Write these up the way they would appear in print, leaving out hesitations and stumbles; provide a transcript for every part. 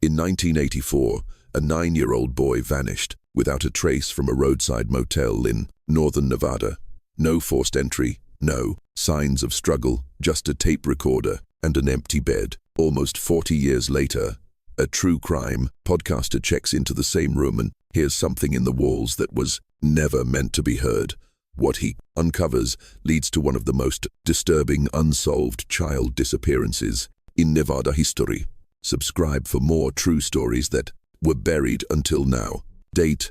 In 1984, a 9-year-old boy vanished without a trace from a roadside motel in northern Nevada. No forced entry, no signs of struggle, just a tape recorder and an empty bed. Almost 40 years later, a true crime podcaster checks into the same room and hears something in the walls that was never meant to be heard. What he uncovers leads to one of the most disturbing unsolved child disappearances in Nevada history. Subscribe for more true stories that were buried until now. Date: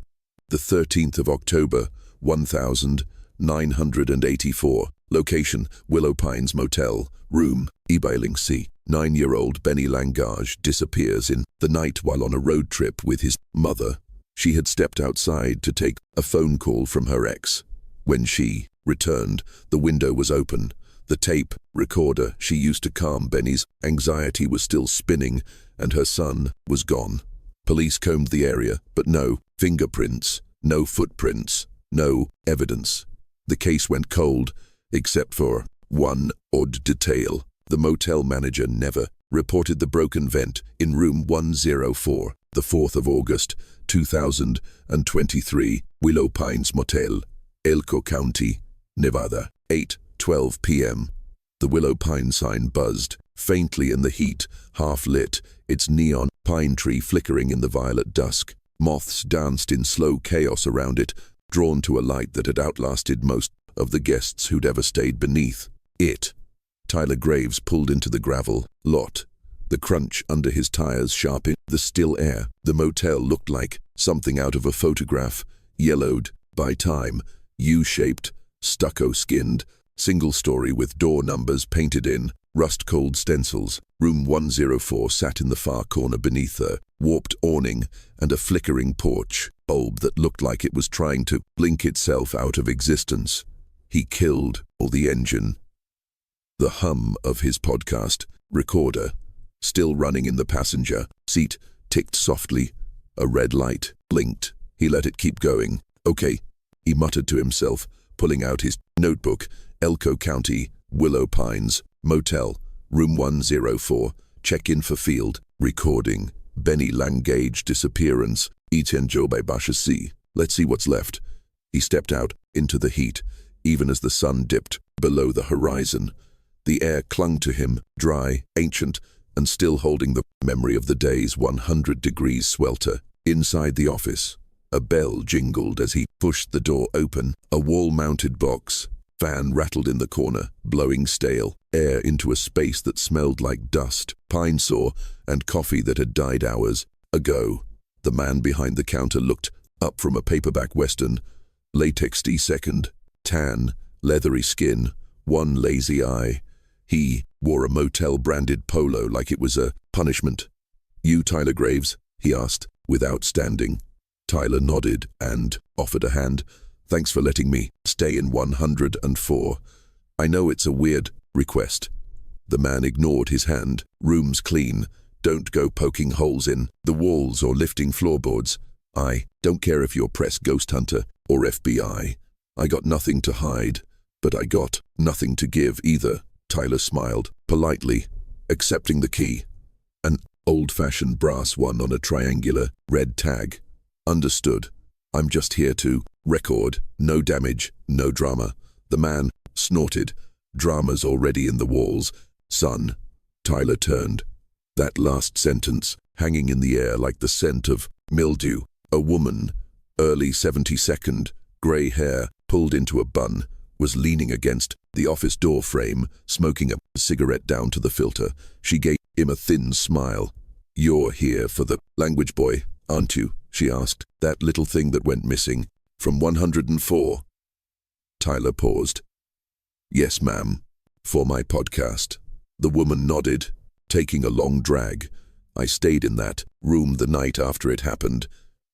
the 13th of October, 1984. Location: Willow Pines Motel. Room: eBay link C. 9-year-old Benny Langage disappears in the night while on a road trip with his mother. She had stepped outside to take a phone call from her ex. When she returned, the window was open. The tape recorder she used to calm Benny's anxiety was still spinning, and her son was gone. Police combed the area, but no fingerprints, no footprints, no evidence. The case went cold, except for one odd detail. The motel manager never reported the broken vent in room 104. The 4th of August, 2023, Willow Pines Motel, Elko County, Nevada. 8:12 p.m. The Willow Pine sign buzzed, faintly in the heat, half-lit, its neon pine tree flickering in the violet dusk. Moths danced in slow chaos around it, drawn to a light that had outlasted most of the guests who'd ever stayed beneath it. Tyler Graves pulled into the gravel lot, the crunch under his tires sharp in the still air. The motel looked like something out of a photograph, yellowed by time, U-shaped, stucco-skinned, single-story with door numbers painted in rust-cold stencils. Room 104 sat in the far corner beneath a warped awning and a flickering porch bulb that looked like it was trying to blink itself out of existence. He killed all the engine. The hum of his podcast recorder, still running in the passenger seat, ticked softly. A red light blinked. He let it keep going. "Okay," he muttered to himself, pulling out his notebook. Elko County, Willow Pines, Motel, Room 104, check-in for field, recording, Benny Langage disappearance, Etenjobe Bashasi. Let's see what's left. He stepped out into the heat, even as the sun dipped below the horizon. The air clung to him, dry, ancient, and still holding the memory of the day's 100 degrees swelter. Inside the office, a bell jingled as he pushed the door open. A wall-mounted box fan rattled in the corner, blowing stale air into a space that smelled like dust, pine saw, and coffee that had died hours ago. The man behind the counter looked up from a paperback western, latex-y second, tan, leathery skin, one lazy eye. He wore a motel-branded polo like it was a punishment. "You Tyler Graves?" he asked, without standing. Tyler nodded and offered a hand. "Thanks for letting me stay in 104. I know it's a weird request." The man ignored his hand. "Room's clean. Don't go poking holes in the walls or lifting floorboards. I don't care if you're press ghost hunter or FBI. I got nothing to hide, but I got nothing to give either." Tyler smiled, politely, accepting the key. An old-fashioned brass one on a triangular red tag. "Understood. I'm just here to record. No damage, no drama." The man snorted. "Drama's already in the walls, son." Tyler turned. That last sentence, hanging in the air like the scent of mildew. A woman, early 72nd, grey hair pulled into a bun, was leaning against the office door frame, smoking a cigarette down to the filter. She gave him a thin smile. "You're here for the language boy, aren't you?" she asked. "That little thing that went missing from 104. Tyler paused. "Yes, ma'am. For my podcast." The woman nodded, taking a long drag. "I stayed in that room the night after it happened.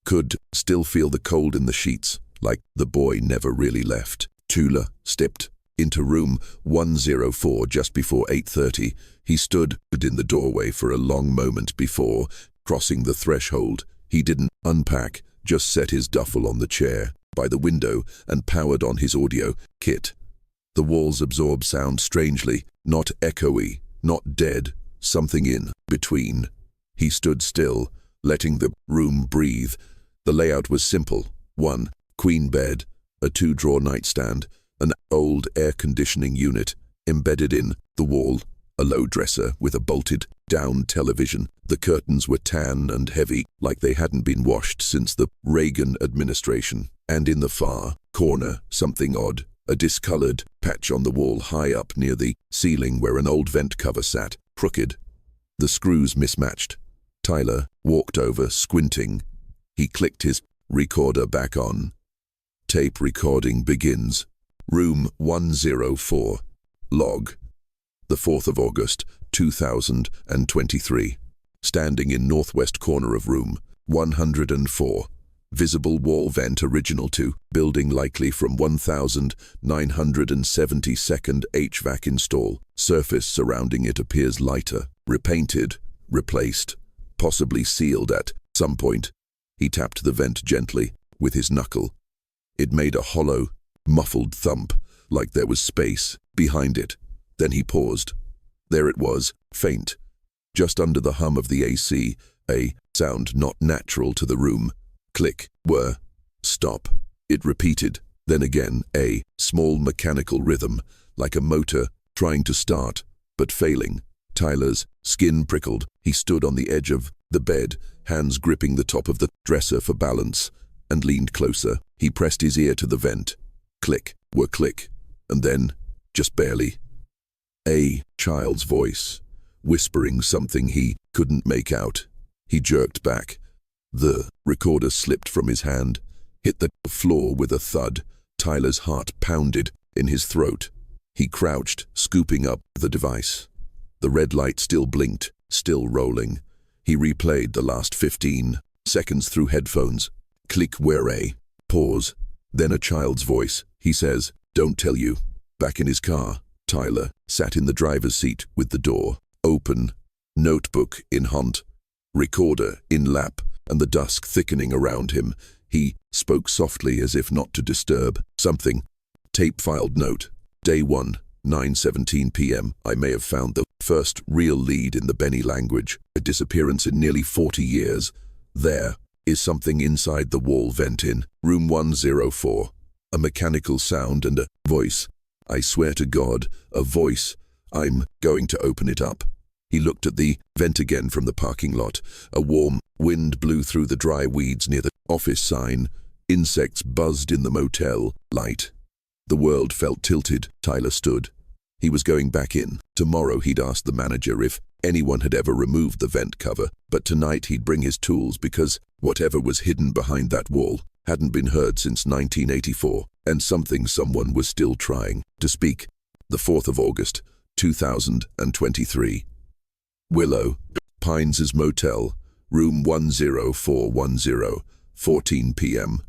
Could still feel the cold in the sheets, like the boy never really left." Tula stepped into room 104 just before 8:30. He stood in the doorway for a long moment before crossing the threshold. He didn't unpack, just set his duffel on the chair by the window and powered on his audio kit. The walls absorbed sound strangely, not echoey, not dead, something in between. He stood still, letting the room breathe. The layout was simple. 1 queen bed, a 2-drawer nightstand, an old air conditioning unit embedded in the wall, a low dresser with a bolted-down television. The curtains were tan and heavy, like they hadn't been washed since the Reagan administration. And in the far corner, something odd, a discolored patch on the wall high up near the ceiling where an old vent cover sat, crooked. The screws mismatched. Tyler walked over, squinting. He clicked his recorder back on. Tape recording begins. Room 104. Log. The 4th of August, 2023. Standing in northwest corner of room 104. Visible wall vent original to building likely from 1972nd HVAC install. Surface surrounding it appears lighter, repainted, replaced, possibly sealed at some point. He tapped the vent gently with his knuckle. It made a hollow, muffled thump, like there was space behind it. Then he paused. There it was, faint, just under the hum of the AC, a sound not natural to the room. Click, whir, stop. It repeated, then again, a small mechanical rhythm, like a motor trying to start, but failing. Tyler's skin prickled. He stood on the edge of the bed, hands gripping the top of the dresser for balance, and leaned closer. He pressed his ear to the vent. Click, whir, click, and then, just barely, a child's voice, whispering something he couldn't make out. He jerked back. The recorder slipped from his hand, hit the floor with a thud. Tyler's heart pounded in his throat. He crouched, scooping up the device. The red light still blinked, still rolling. He replayed the last 15 seconds through headphones. Click, whir, a pause. Then a child's voice. He says, "Don't tell you." Back in his car, Tyler sat in the driver's seat with the door open, notebook in hand, recorder in lap, and the dusk thickening around him. He spoke softly as if not to disturb. Something. Tape filed note. Day 1, 9:17 p.m. I may have found the first real lead in the Benny language. A disappearance in nearly 40 years. There is something inside the wall vent in room 104. A mechanical sound and a voice. I swear to God, a voice. I'm going to open it up. He looked at the vent again from the parking lot. A warm wind blew through the dry weeds near the office sign. Insects buzzed in the motel light. The world felt tilted. Tyler stood. He was going back in. Tomorrow he'd ask the manager if anyone had ever removed the vent cover, but tonight he'd bring his tools because whatever was hidden behind that wall hadn't been heard since 1984, and someone was still trying to speak. The 4th of August, 2023. Willow Pines' Motel, room 10410, 14 p.m.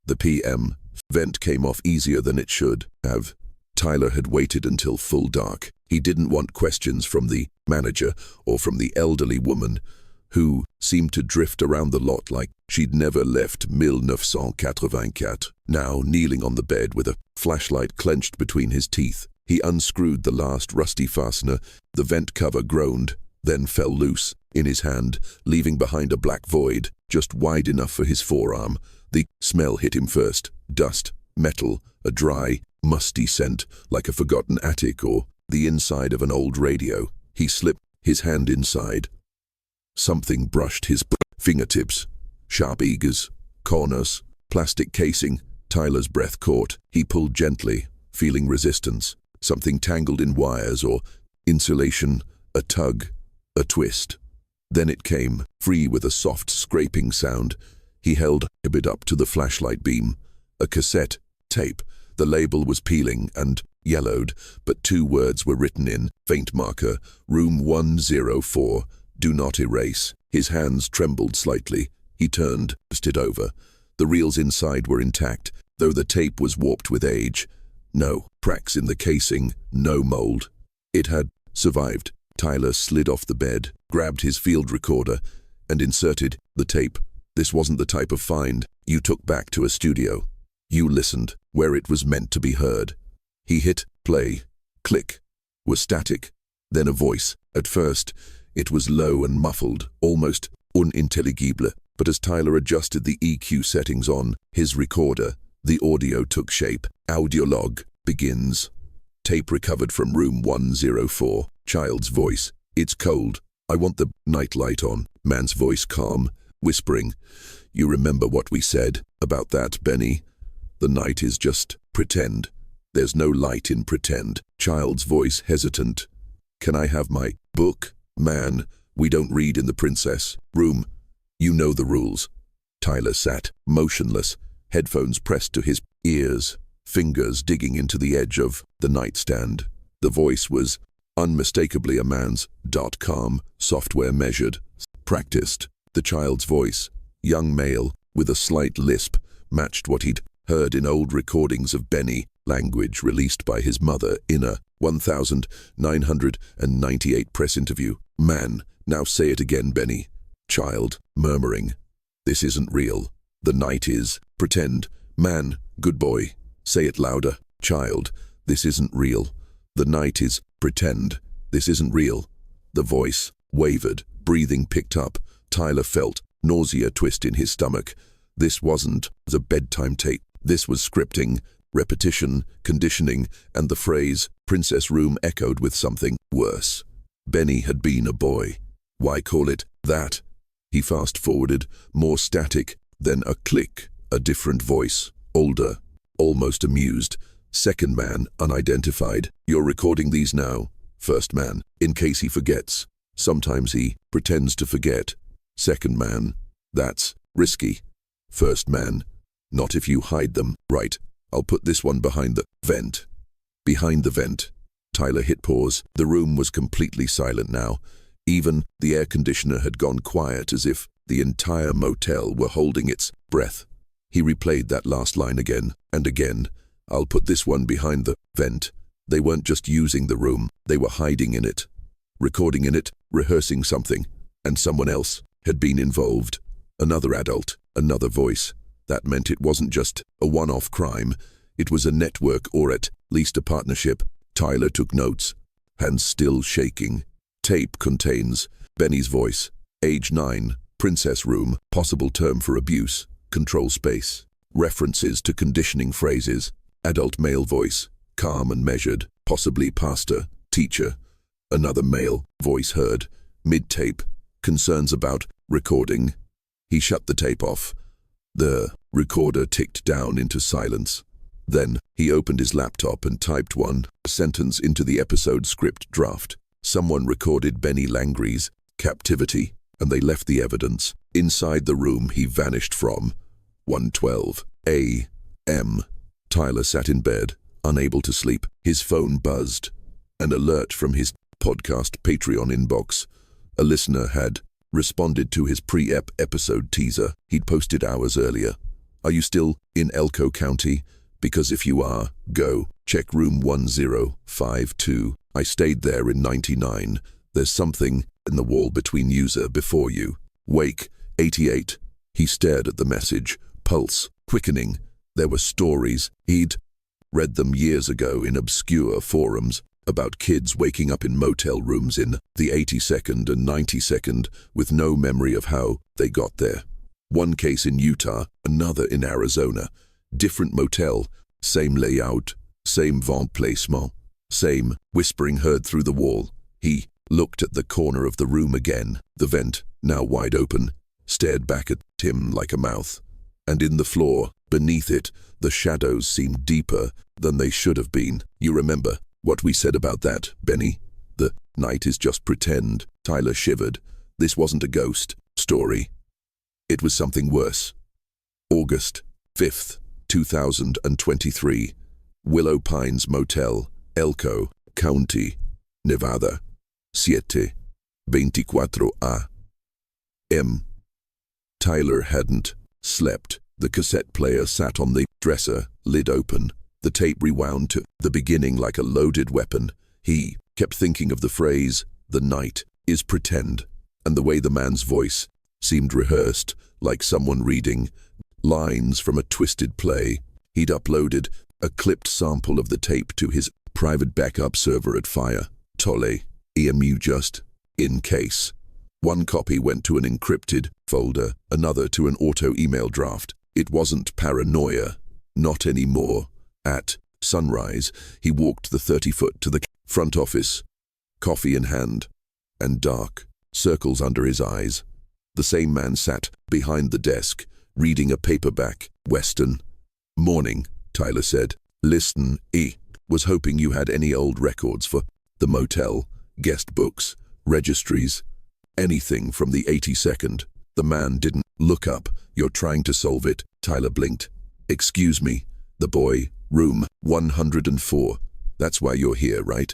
The p.m. vent came off easier than it should have. Tyler had waited until full dark. He didn't want questions from the manager or from the elderly woman who seemed to drift around the lot like she'd never left 1984. Now, kneeling on the bed with a flashlight clenched between his teeth, he unscrewed the last rusty fastener. The vent cover groaned, then fell loose in his hand, leaving behind a black void just wide enough for his forearm. The smell hit him first. Dust, metal, a dry, musty scent like a forgotten attic or the inside of an old radio. He slipped his hand inside. Something brushed his fingertips. Sharp edges, corners, plastic casing. Tyler's breath caught. He pulled gently, feeling resistance. Something tangled in wires or insulation, a tug, a twist. Then it came, free with a soft scraping sound. He held it up to the flashlight beam. A cassette tape. The label was peeling and yellowed, but 2 words were written in faint marker. Room 104. Do not erase. His hands trembled slightly. He turned, pushed it over. The reels inside were intact, though the tape was warped with age. No cracks in the casing, no mold. It had survived. Tyler slid off the bed, grabbed his field recorder, and inserted the tape. This wasn't the type of find you took back to a studio. You listened where it was meant to be heard. He hit play. Click was static. Then a voice. At first, It was low and muffled, almost unintelligible, but as Tyler adjusted the EQ settings on his recorder, the audio took shape. Audio log begins. Tape recovered from room 104. Child's voice. It's cold. I want the nightlight on. Man's voice calm, whispering. You remember what we said about that, Benny? The night is just pretend. There's no light in pretend. Child's voice hesitant. Can I have my book? Man, we don't read in the princess room. You know the rules. Tyler sat, motionless, headphones pressed to his ears, fingers digging into the edge of the nightstand. The voice was unmistakably a man's. Calm, software measured, practiced. The child's voice, young male, with a slight lisp, matched what he'd heard in old recordings of Benny, language released by his mother in a 1998 press interview. Man, now say it again, Benny. Child, murmuring. This isn't real. The night is. Pretend. Man, good boy. Say it louder. Child, this isn't real. The night is. Pretend. This isn't real. The voice wavered, breathing picked up. Tyler felt nausea twist in his stomach. This wasn't the bedtime tape. This was scripting, repetition, conditioning, and the phrase, princess room, echoed with something worse. Benny had been a boy. Why call it that? He fast-forwarded, more static, then a click, a different voice, older, almost amused. Second man, unidentified. You're recording these now. First man, in case he forgets. Sometimes he pretends to forget. Second man, that's risky. First man, not if you hide them. Right, I'll put this one behind the vent. Behind the vent. Tyler hit pause. The room was completely silent now. Even the air conditioner had gone quiet, as if the entire motel were holding its breath. He replayed that last line again and again. I'll put this one behind the vent. They weren't just using the room, they were hiding in it, recording in it, rehearsing something, and someone else had been involved. Another adult, another voice. That meant it wasn't just a one-off crime, it was a network or at least a partnership. Tyler took notes, hands still shaking. Tape contains Benny's voice, age 9, princess room, possible term for abuse, control space, references to conditioning phrases, adult male voice, calm and measured, possibly pastor, teacher. Another male voice heard, mid-tape, concerns about recording. He shut the tape off. The recorder ticked down into silence. Then he opened his laptop and typed one sentence into the episode script draft. Someone recorded Benny Langry's captivity, and they left the evidence. Inside the room he vanished from. 1:12 a.m. Tyler sat in bed, unable to sleep. His phone buzzed. An alert from his podcast Patreon inbox. A listener had responded to his pre-ep episode teaser he'd posted hours earlier. Are you still in Elko County? Because if you are, go. Check room 1052. I stayed there in 99. There's something in the wall between user before you. Wake, 88. He stared at the message, pulse quickening. There were stories. He'd read them years ago in obscure forums about kids waking up in motel rooms in the 82nd and 92nd with no memory of how they got there. One case in Utah, another in Arizona. Different motel, same layout, same vent placement, same whispering heard through the wall. He looked at the corner of the room again. The vent, now wide open, stared back at him like a mouth. And in the floor, beneath it, the shadows seemed deeper than they should have been. You remember what we said about that, Benny? The night is just pretend. Tyler shivered. This wasn't a ghost story. It was something worse. August 5th, 2023. Willow Pines Motel, Elko County, Nevada. 7:24 a.m. Tyler hadn't slept. The cassette player sat on the dresser, lid open. The tape rewound to the beginning like a loaded weapon. He kept thinking of the phrase, the night is pretend, and the way the man's voice seemed rehearsed, like someone reading lines from a twisted play. He'd uploaded a clipped sample of the tape to his private backup server at Fire. Tolle, EMU just in case. One copy went to an encrypted folder, another to an auto-email draft. It wasn't paranoia. Not anymore. At sunrise, he walked the 30-foot to the front office, coffee in hand, and dark circles under his eyes. The same man sat behind the desk, reading a paperback. Western. Morning, Tyler said. Listen, was hoping you had any old records for the motel, guest books, registries, anything from the 82nd. The man didn't look up. You're trying to solve it. Tyler blinked. Excuse me. The boy. Room 104. That's why you're here, right?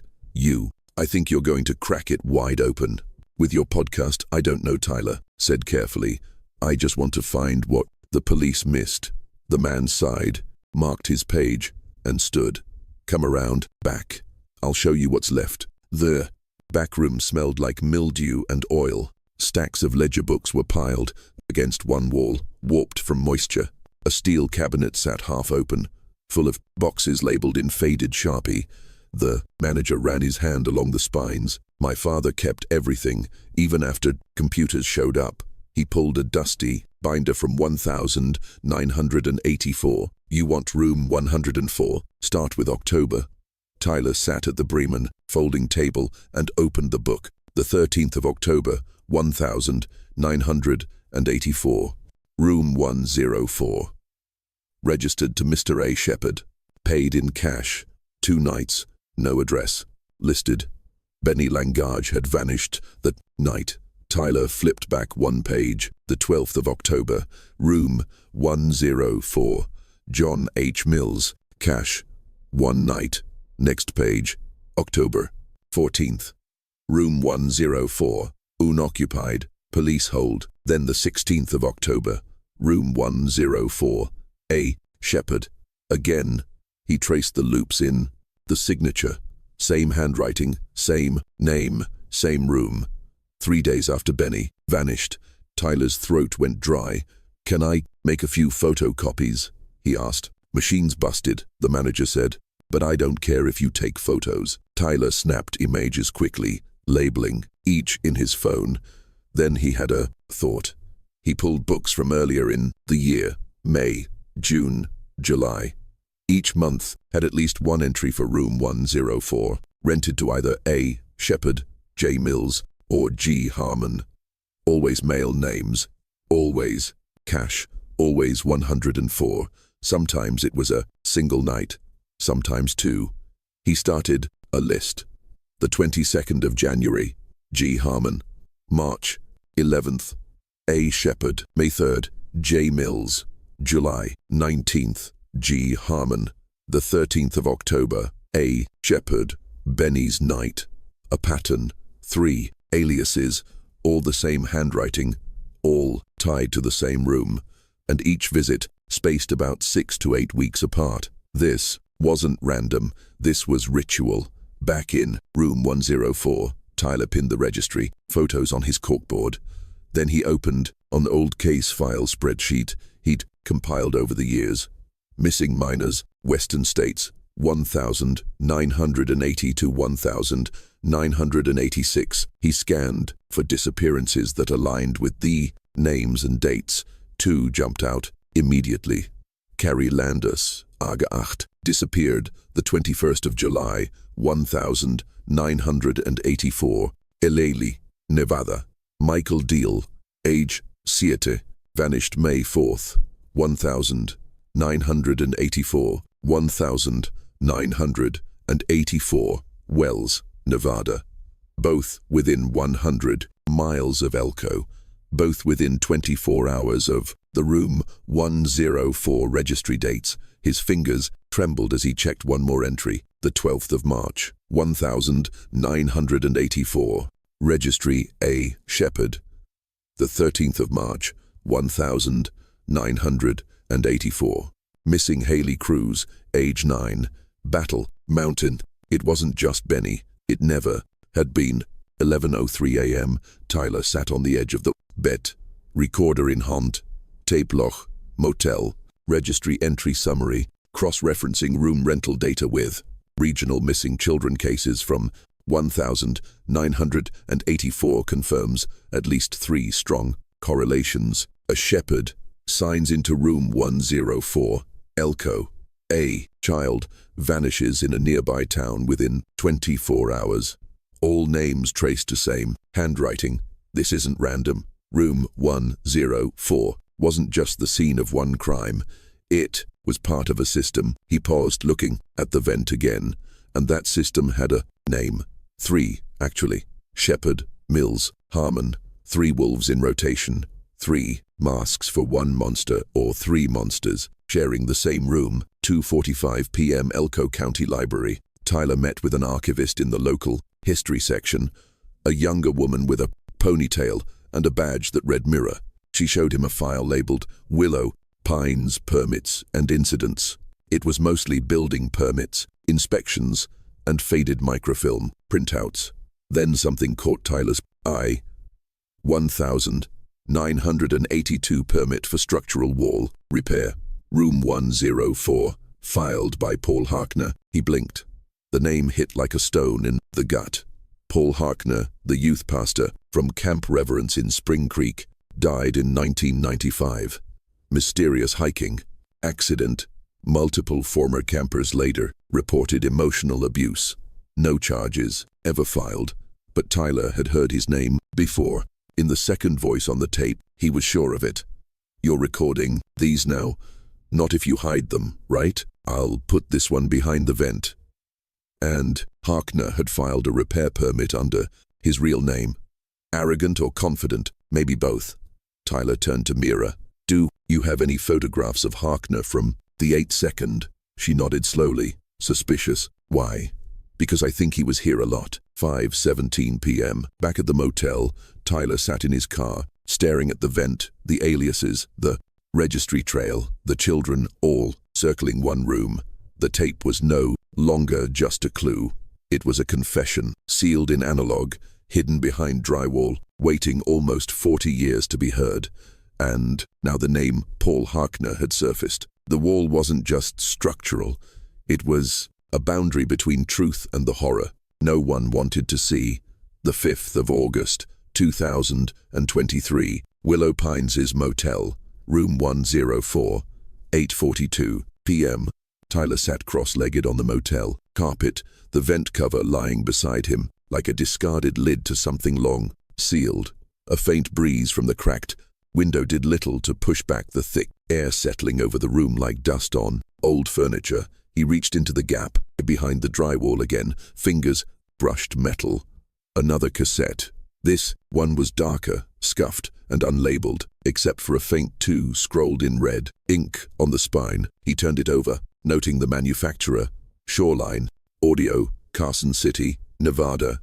I think you're going to crack it wide open. With your podcast, I don't know, Tyler said carefully. I just want to find what the police missed. The man sighed, marked his page, and stood. Come around, back. I'll show you what's left. The back room smelled like mildew and oil. Stacks of ledger books were piled against one wall, warped from moisture. A steel cabinet sat half open, full of boxes labeled in faded Sharpie. The manager ran his hand along the spines. My father kept everything, even after computers showed up. He pulled a dusty binder from 1984. You want room 104? Start with October. Tyler sat at the Bremen folding table and opened the book. The 13th of October, 1984. Room 104. Registered to Mr. A. Shepard. Paid in cash. 2 nights. No address. Listed. Benny Langage had vanished that night. Tyler flipped back one page. The 12th of October. Room 104. John H. Mills. Cash. 1 night. Next page. October 14th. Room 104. Unoccupied. Police hold. Then the 16th of October. Room 104. A. Shepard. Again. He traced the loops in. The signature. Same handwriting. Same name. Same room. 3 days after Benny vanished, Tyler's throat went dry. Can I make a few photocopies? He asked. Machines busted, the manager said. But I don't care if you take photos. Tyler snapped images quickly, labeling each in his phone. Then he had a thought. He pulled books from earlier in the year, May, June, July. Each month had at least one entry for room 104, rented to either A. Shepard, J. Mills, or G. Harmon. Always male names. Always cash. Always 104. Sometimes it was a single night. Sometimes 2. He started a list. The 22nd of January, G. Harmon. March 11th, A. Shepard. May 3rd, J. Mills. July 19th, G. Harmon. The 13th of October, A. Shepard. Benny's night. A pattern. 3 aliases, all the same handwriting, all tied to the same room, and each visit spaced about 6 to 8 weeks apart. This wasn't random. This was ritual. Back in room 104, Tyler pinned the registry, photos on his corkboard. Then he opened an old case file spreadsheet he'd compiled over the years. Missing minors, Western states, 1,980 to 1,986. He scanned for disappearances that aligned with the names and dates. 2 jumped out immediately. Carrie Landis, Aga 8, disappeared the 21st of July, 1984. Ellery, Nevada. Michael Deal, age 7, vanished May 4th, 1984. 1984. Wells, Nevada. Both within 100 miles of Elko. Both within 24 hours of the room 104 registry dates. His fingers trembled as he checked one more entry. The 12th of March, 1984. Registry A. Shepard. The 13th of March, 1984. Missing Haley Cruz, age 9. Battle Mountain. It wasn't just Benny. It never had been. 11:03 a.m. Tyler sat on the edge of the bed. Recorder in hand. Tape loch. Motel. Registry entry summary. Cross-referencing room rental data with regional missing children cases from 1984 confirms at least 3 strong correlations. A shepherd. Signs into room 104. Elko. A child vanishes in a nearby town within 24 hours. All names traced to same handwriting. This isn't random. Room 104 wasn't just the scene of one crime. It was part of a system. He paused, looking at the vent again, and that system had a name. 3, actually. Shepherd, Mills, Harmon. 3 wolves in rotation. 3 masks for 1 monster or 3 monsters, sharing the same room. 2:45 p.m. Elko County Library. Tyler met with an archivist in the local history section, a younger woman with a ponytail and a badge that read Mirror. She showed him a file labeled Willow Pines Permits and Incidents. It was mostly building permits, inspections, and faded microfilm printouts. Then something caught Tyler's eye. 1,982 permit for structural wall repair. Room 104, filed by Paul Harkner. He blinked. The name hit like a stone in the gut. Paul Harkner, the youth pastor from Camp Reverence in Spring Creek, died in 1995. Mysterious hiking accident. Multiple former campers later reported emotional abuse. No charges ever filed, but Tyler had heard his name before. In the second voice on the tape, he was sure of it. "You're recording these now. Not if you hide them, right? I'll put this one behind the vent." And Harkner had filed a repair permit under his real name. Arrogant or confident, maybe both. Tyler turned to Mira. "Do you have any photographs of Harkner from the 8-second?" She nodded slowly. "Suspicious. Why?" "Because I think he was here a lot." 5:17 p.m. Back at the motel, Tyler sat in his car, staring at the vent, the aliases, the registry trail, the children, all circling one room. The tape was no longer just a clue. It was a confession, sealed in analog, hidden behind drywall, waiting almost 40 years to be heard. And now the name Paul Harkner had surfaced. The wall wasn't just structural. It was a boundary between truth and the horror no one wanted to see. The 5th of August, 2023, Willow Pines' motel, room 104, 8:42 p.m. Tyler sat cross-legged on the motel carpet, the vent cover lying beside him, like a discarded lid to something long, sealed. A faint breeze from the cracked window did little to push back the thick air settling over the room like dust on old furniture. He reached into the gap behind the drywall again, fingers brushed metal. Another cassette. This one was darker, scuffed, and unlabeled, except for a faint 2 scrolled in red ink on the spine. He turned it over, noting the manufacturer, Shoreline Audio, Carson City, Nevada.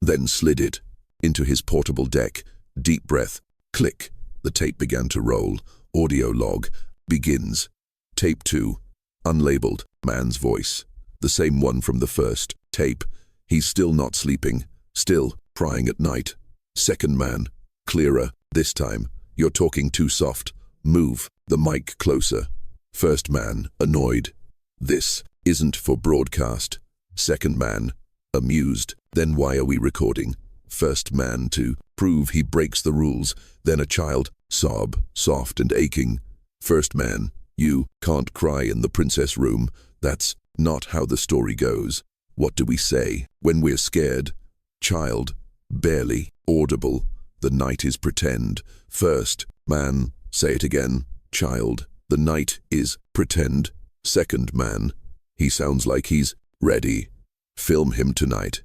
Then slid it into his portable deck. Deep breath. Click. The tape began to roll. Audio log. Begins. Tape 2. Unlabeled. Man's voice. The same one from the first tape. He's still not sleeping. Still prying at night. Second man. Clearer. This time. "You're talking too soft. Move the mic closer." First man. Annoyed. "This isn't for broadcast." Second man. Amused. "Then why are we recording?" First man. To prove he breaks the rules. Then a child. Sob. Soft and aching. First man. "You can't cry in the princess room. That's not how the story goes." What do we say when we're scared? Child. Barely audible. "The night is pretend." First man. Say it again. Child. "The night is pretend." Second man. "He sounds like he's ready. Film him tonight."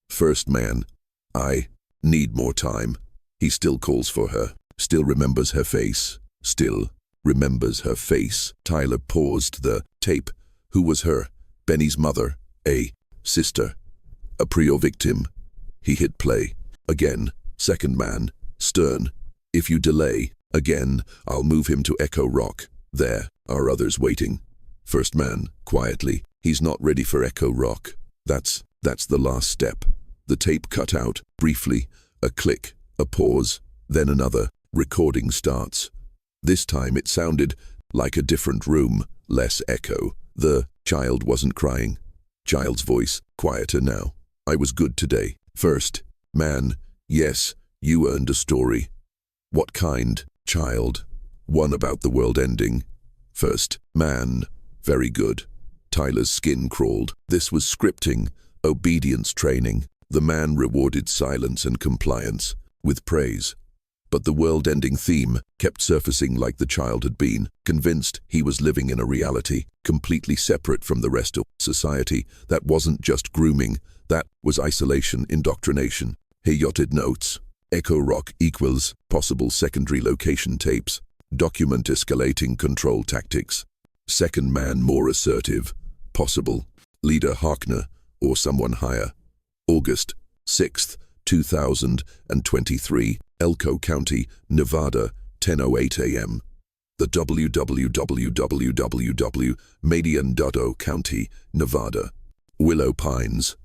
First man. "I need more time." He still calls for her. Still remembers her face. Still remembers her face. Tyler paused the tape. Who was her? Benny's mother? A sister? A Prior victim? He hit play. Again. Second man. Stern. "If you delay again, I'll move him to Echo Rock. There are others waiting." First man. Quietly. "He's not ready for Echo Rock." That's the last step. The tape cut out. Briefly. A click. A pause. Then another. Recording starts. This time it sounded like a different room. Less echo. The child wasn't crying. Child's voice, quieter now. I was good today. First, man, yes, you earned a story. What kind, child? One about the world ending. First, man, very good. Tyler's skin crawled. This was scripting, obedience training. The man rewarded silence and compliance with praise. But the world-ending theme kept surfacing like the child had been, convinced he was living in a reality completely separate from the rest of society. That wasn't just grooming, that was isolation, indoctrination. He jotted notes. Echo Rock equals possible secondary location tapes. Document escalating control tactics. Second man more assertive. Possible. Leader Harkner or someone higher. August 6th, 2023. Elko County, Nevada, 10:08 a.m. The www. Median-Dodo County, Nevada. Willow Pines.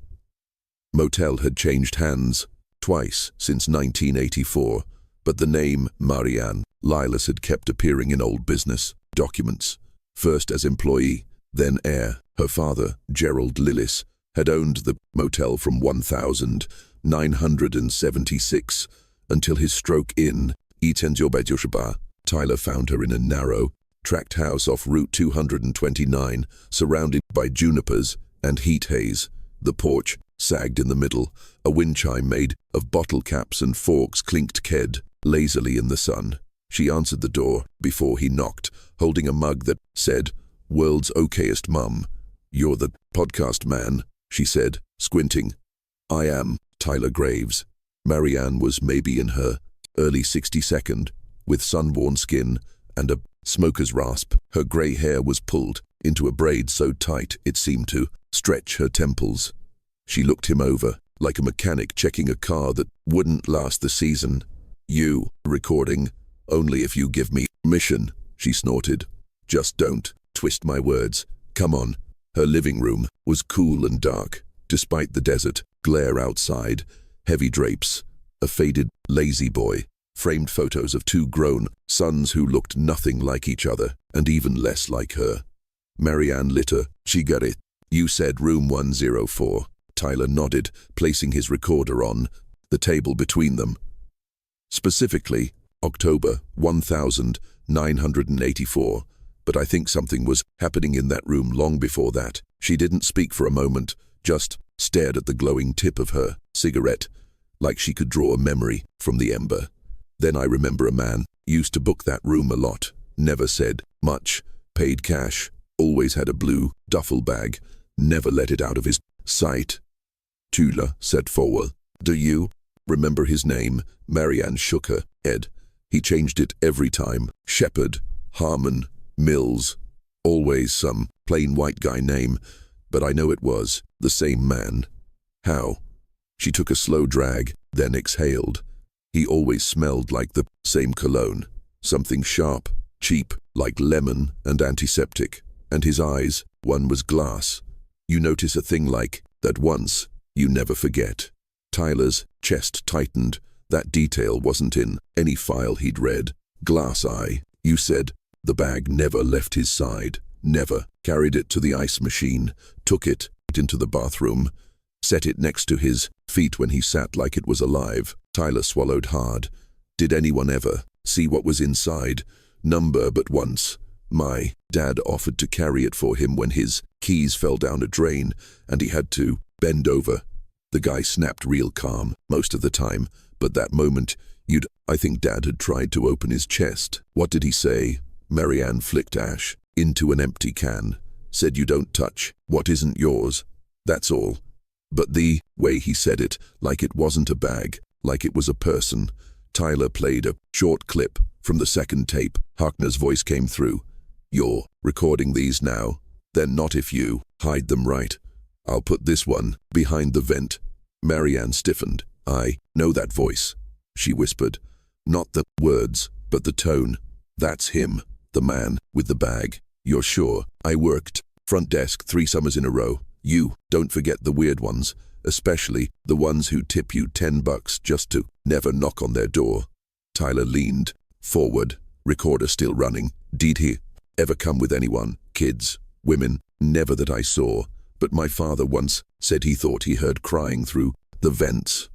Motel had changed hands twice since 1984, but the name Marianne Lilas had kept appearing in old business documents, first as employee, then heir. Her father, Gerald Lillis, had owned the motel from 1976 until his stroke in Etenziobedushaba. Tyler found her in a narrow, tract house off Route 229, surrounded by junipers and heat haze. The porch sagged in the middle. A wind chime made of bottle caps and forks clinked lazily in the sun. She answered the door before he knocked, holding a mug that said, "World's okayest mum." "You're the podcast man," she said, squinting. "I am Tyler Graves." Marianne was maybe in her early 62nd, with sunworn skin and a smoker's rasp. Her grey hair was pulled into a braid so tight it seemed to stretch her temples. She looked him over, like a mechanic checking a car that wouldn't last the season. "You, recording, only if you give me permission," she snorted. "Just don't twist my words. Come on." Her living room was cool and dark, despite the desert glare outside. Heavy drapes, a faded lazy boy, framed photos of two grown sons who looked nothing like each other, and even less like her. Marianne lit a cigarette. "You said room 104. Tyler nodded, placing his recorder on the table between them. Specifically, October 1984, but I think something was happening in that room long before that. She didn't speak for a moment, just stared at the glowing tip of her cigarette, like she could draw a memory from the ember. "Then I remember a man used to book that room a lot, never said much, paid cash, always had a blue duffel bag, never let it out of his sight." Tula said forward. "Do you remember his name?" Marianne shook her head. "He changed it every time. Shepard, Harmon, Mills, always some plain white guy name, but I know it was the same man." "How?" She took a slow drag, then exhaled. "He always smelled like the same cologne, something sharp, cheap, like lemon and antiseptic. And his eyes, one was glass. You notice a thing like that once, you never forget." Tyler's chest tightened. That detail wasn't in any file he'd read. "Glass eye, you said." The bag never left his side, never. Carried it to the ice machine, took it into the bathroom, set it next to his feet when he sat like it was alive. Tyler swallowed hard. "Did anyone ever see what was inside?" "Number but once. My dad offered to carry it for him when his keys fell down a drain and he had to bend over." The guy snapped real calm most of the time, but that moment, I think Dad had tried to open his chest. "What did he say?" Marianne flicked ash into an empty can. "Said you don't touch what isn't yours. That's all." But the way he said it, like it wasn't a bag, like it was a person. Tyler played a short clip from the second tape. Harkner's voice came through. "You're recording these now? Then not if you hide them right. I'll put this one behind the vent." Marianne stiffened. "I know that voice," she whispered. "Not the words, but the tone. That's him, the man with the bag. You're sure?" "I worked front desk 3 summers in a row. You don't forget the weird ones, especially the ones who tip you $10 just to never knock on their door." Tyler leaned forward, recorder still running. "Did he ever come with anyone? Kids? Women?" "Never that I saw, but my father once said he thought he heard crying through the vents.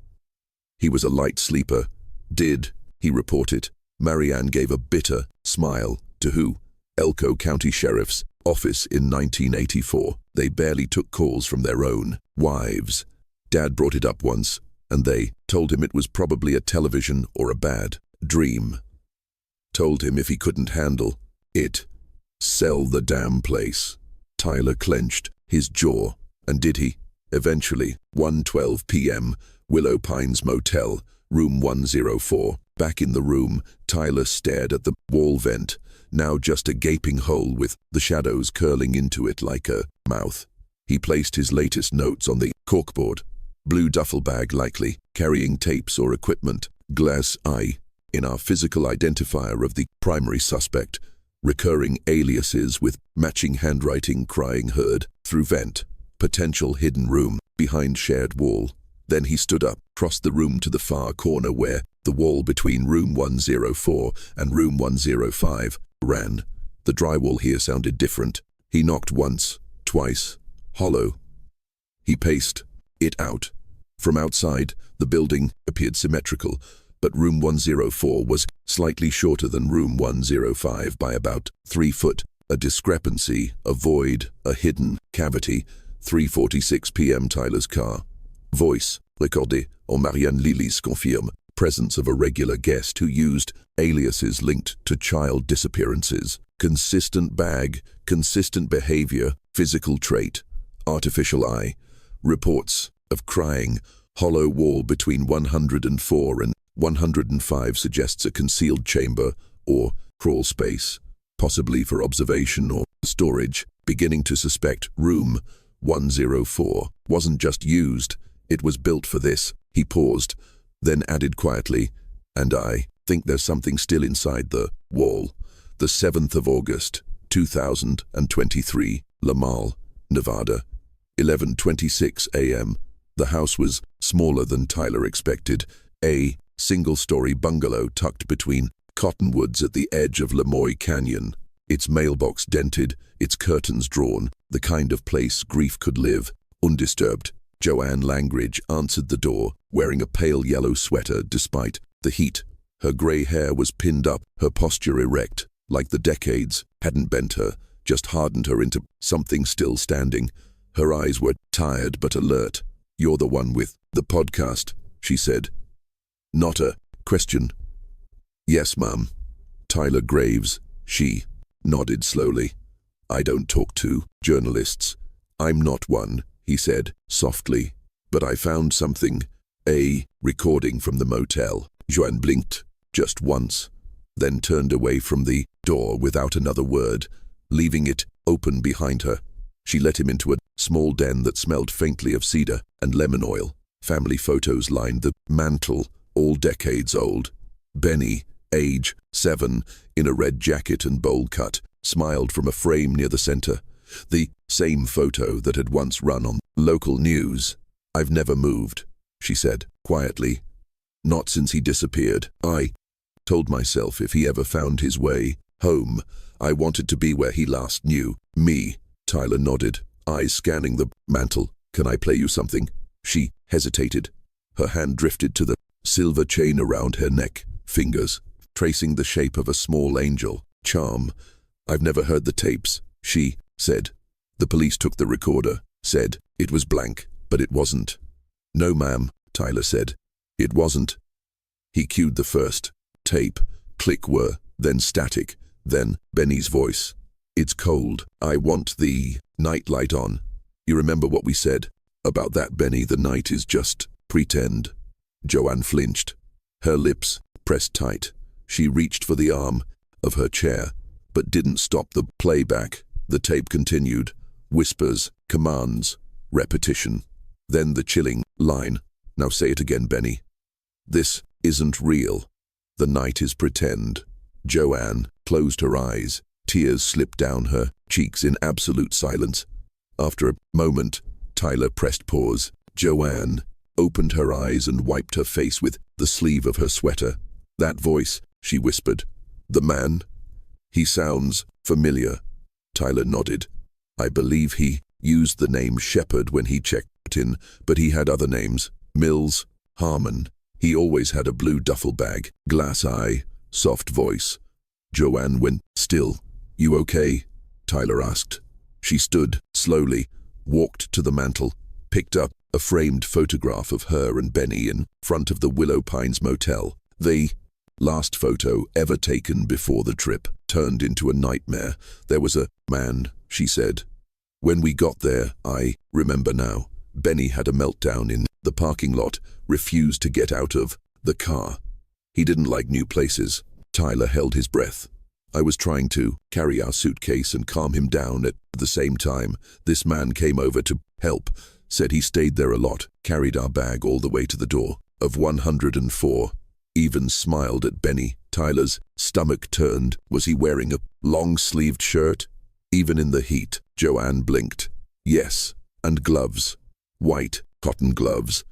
He was a light sleeper. Did he report it? Marianne gave a bitter smile. To who? Elko County Sheriff's Office in 1984. They barely took calls from their own wives. Dad brought it up once, and they told him it was probably a television or a bad dream. Told him if he couldn't handle it, sell the damn place. Tyler clenched his jaw. And did he? Eventually, 1:12 p.m., Willow Pines Motel, room 104. Back in the room, Tyler stared at the wall vent, now just a gaping hole with the shadows curling into it like a mouth. He placed his latest notes on the corkboard. Blue duffel bag likely, carrying tapes or equipment. Glass eye. In our physical identifier of the primary suspect. Recurring aliases with matching handwriting crying heard through vent. Potential hidden room, behind shared wall. Then he stood up, crossed the room to the far corner where the wall between room 104 and room 105 ran. The drywall here sounded different. He knocked once, twice. Hollow. He paced it out. From outside, the building appeared symmetrical, but room 104 was slightly shorter than room 105 by about 3 foot. A discrepancy, a void, a hidden cavity. 3:46 p.m. Tyler's car. Voice, recordé, or Marianne Lillis confirme, presence of a regular guest who used aliases linked to child disappearances. Consistent bag, consistent behavior, physical trait, artificial eye. Reports of crying, hollow wall between 104 and 105 suggests a concealed chamber or crawl space, possibly for observation or storage. Beginning to suspect room 104 wasn't just used, it was built for this. He paused, then added quietly, and I think there's something still inside the wall. The 7th of August, 2023, Lamal, Nevada, 11:26 a.m. The house was smaller than Tyler expected, a single-story bungalow tucked between cottonwoods at the edge of Lamoille Canyon. Its mailbox dented, its curtains drawn, the kind of place grief could live, undisturbed. Joanne Langridge answered the door, wearing a pale yellow sweater despite the heat. Her grey hair was pinned up, her posture erect, like the decades hadn't bent her, just hardened her into something still standing. Her eyes were tired but alert. "You're the one with the podcast," she said. Not a question. "Yes, ma'am." Tyler Graves, she nodded slowly. "I don't talk to journalists. I'm not one," he said softly. "But I found something. A recording from the motel." Joanne blinked just once, then turned away from the door without another word, leaving it open behind her. She let him into a small den that smelled faintly of cedar and lemon oil. Family photos lined the mantel, all decades old. Benny, age 7, in a red jacket and bowl cut, smiled from a frame near the center. The same photo that had once run on local news. "I've never moved," she said quietly. "Not since he disappeared. I told myself if he ever found his way home, I wanted to be where he last knew me." Tyler nodded, eyes scanning the mantel. "Can I play you something?" She hesitated. Her hand drifted to the silver chain around her neck, fingers tracing the shape of a small angel. "Charm. I've never heard the tapes," she said. "The police took the recorder, said it was blank, but it wasn't." "No, ma'am," Tyler said. "It wasn't." He cued the first tape. Click whir, then static, then Benny's voice. "It's cold. I want the nightlight on. You remember what we said about that, Benny? The night is just pretend." Joanne flinched. Her lips pressed tight. She reached for the arm of her chair, but didn't stop the playback. The tape continued. Whispers, commands, repetition. Then the chilling line. "Now say it again, Benny. This isn't real. The night is pretend." Joanne closed her eyes. Tears slipped down her cheeks in absolute silence. After a moment, Tyler pressed pause. Joanne opened her eyes and wiped her face with the sleeve of her sweater. "That voice," she whispered. "The man? He sounds familiar." Tyler nodded. "I believe he used the name Shepard when he checked Martin, but he had other names. Mills, Harmon. He always had a blue duffel bag, glass eye, soft voice. Joanne went still. "You okay?" Tyler asked. She stood, slowly, walked to the mantel, picked up a framed photograph of her and Benny in front of the Willow Pines Motel. The last photo ever taken before the trip turned into a nightmare. There was a man, she said. When we got there, I remember now, Benny had a meltdown in the parking lot, refused to get out of the car. He didn't like new places. Tyler held his breath. I was trying to carry our suitcase and calm him down. At the same time, this man came over to help, said he stayed there a lot, carried our bag all the way to the door of 104. Even smiled at Benny. Tyler's stomach turned. Was he wearing a long-sleeved shirt? Even in the heat, Joanne blinked. Yes, and gloves. White, cotton gloves.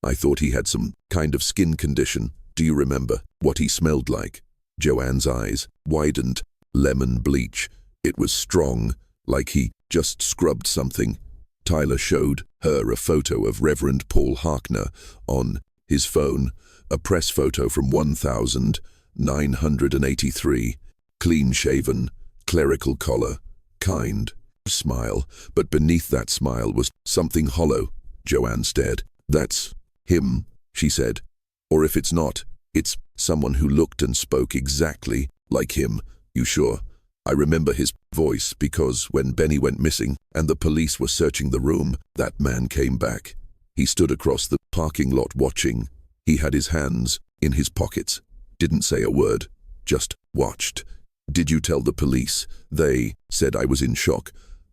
I thought he had some kind of skin condition. Do you remember what he smelled like? Joanne's eyes widened. Lemon bleach. It was strong, like he just scrubbed something. Tyler showed her a photo of Reverend Paul Harkner on his phone, a press photo from 1983, clean-shaven, clerical collar, kind smile, but beneath that smile was something hollow. Joanne stared. "That's him," she said. "Or if it's not, it's someone who looked and spoke exactly like him." "You sure?" "I remember his voice because when Benny went missing and the police were searching the room, that man came back. He stood across the parking lot watching. He had his hands in his pockets, didn't say a word, just watched." "Did you tell the police?" "They said I was in shock,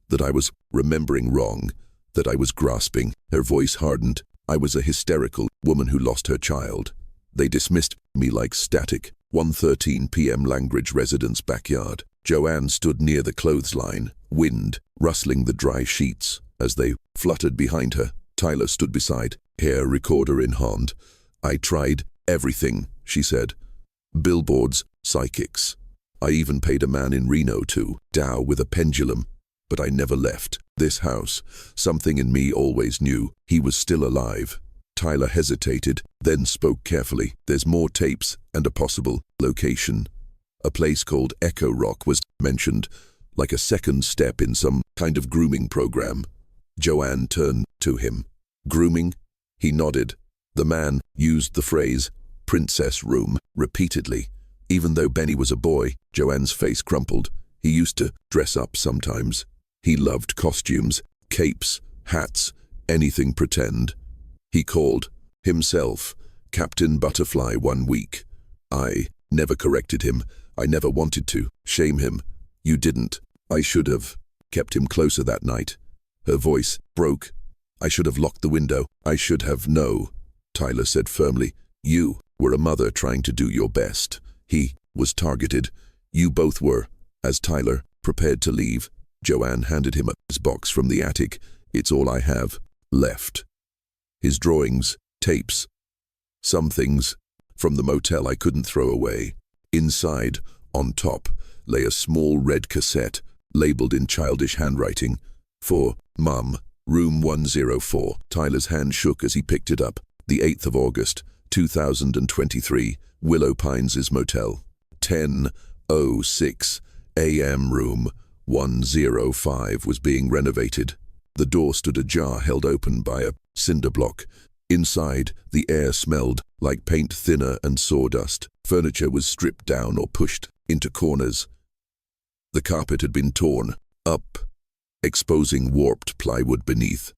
that I was remembering wrong, that I was grasping." Her voice hardened. "I was a hysterical woman who lost her child. They dismissed me like static." 1:13 p.m. Langridge residence backyard. Joanne stood near the clothesline, wind rustling the dry sheets as they fluttered behind her. Tyler stood beside, hair recorder in hand. "I tried everything," she said. "Billboards, psychics. I even paid a man in Reno to dow with a pendulum, but I never left this house. Something in me always knew he was still alive." Tyler hesitated, then spoke carefully. "There's more tapes and a possible location. A place called Echo Rock was mentioned, like a second step in some kind of grooming program." Joanne turned to him. "Grooming?" He nodded. The man used the phrase, "princess room," repeatedly. Even though Benny was a boy, Joanne's face crumpled. He used to dress up sometimes. He loved costumes, capes, hats, anything pretend. He called himself Captain Butterfly 1 week. I never corrected him. I never wanted to shame him. "You didn't. I should have kept him closer that night." Her voice broke. "I should have locked the window. I should have." "No," Tyler said firmly. "You were a mother trying to do your best. He was targeted. You both were." As Tyler prepared to leave, Joanne handed him his box from the attic. "It's all I have left. His drawings, tapes, some things from the motel I couldn't throw away." Inside, on top, lay a small red cassette, labeled in childish handwriting, "For Mum, room 104. Tyler's hand shook as he picked it up. The 8th of August, 2023, Willow Pines' Motel. 10:06 a.m. Room 105 was being renovated. The door stood ajar, held open by a cinder block. Inside, the air smelled like paint thinner and sawdust. Furniture was stripped down or pushed into corners. The carpet had been torn up, exposing warped plywood beneath.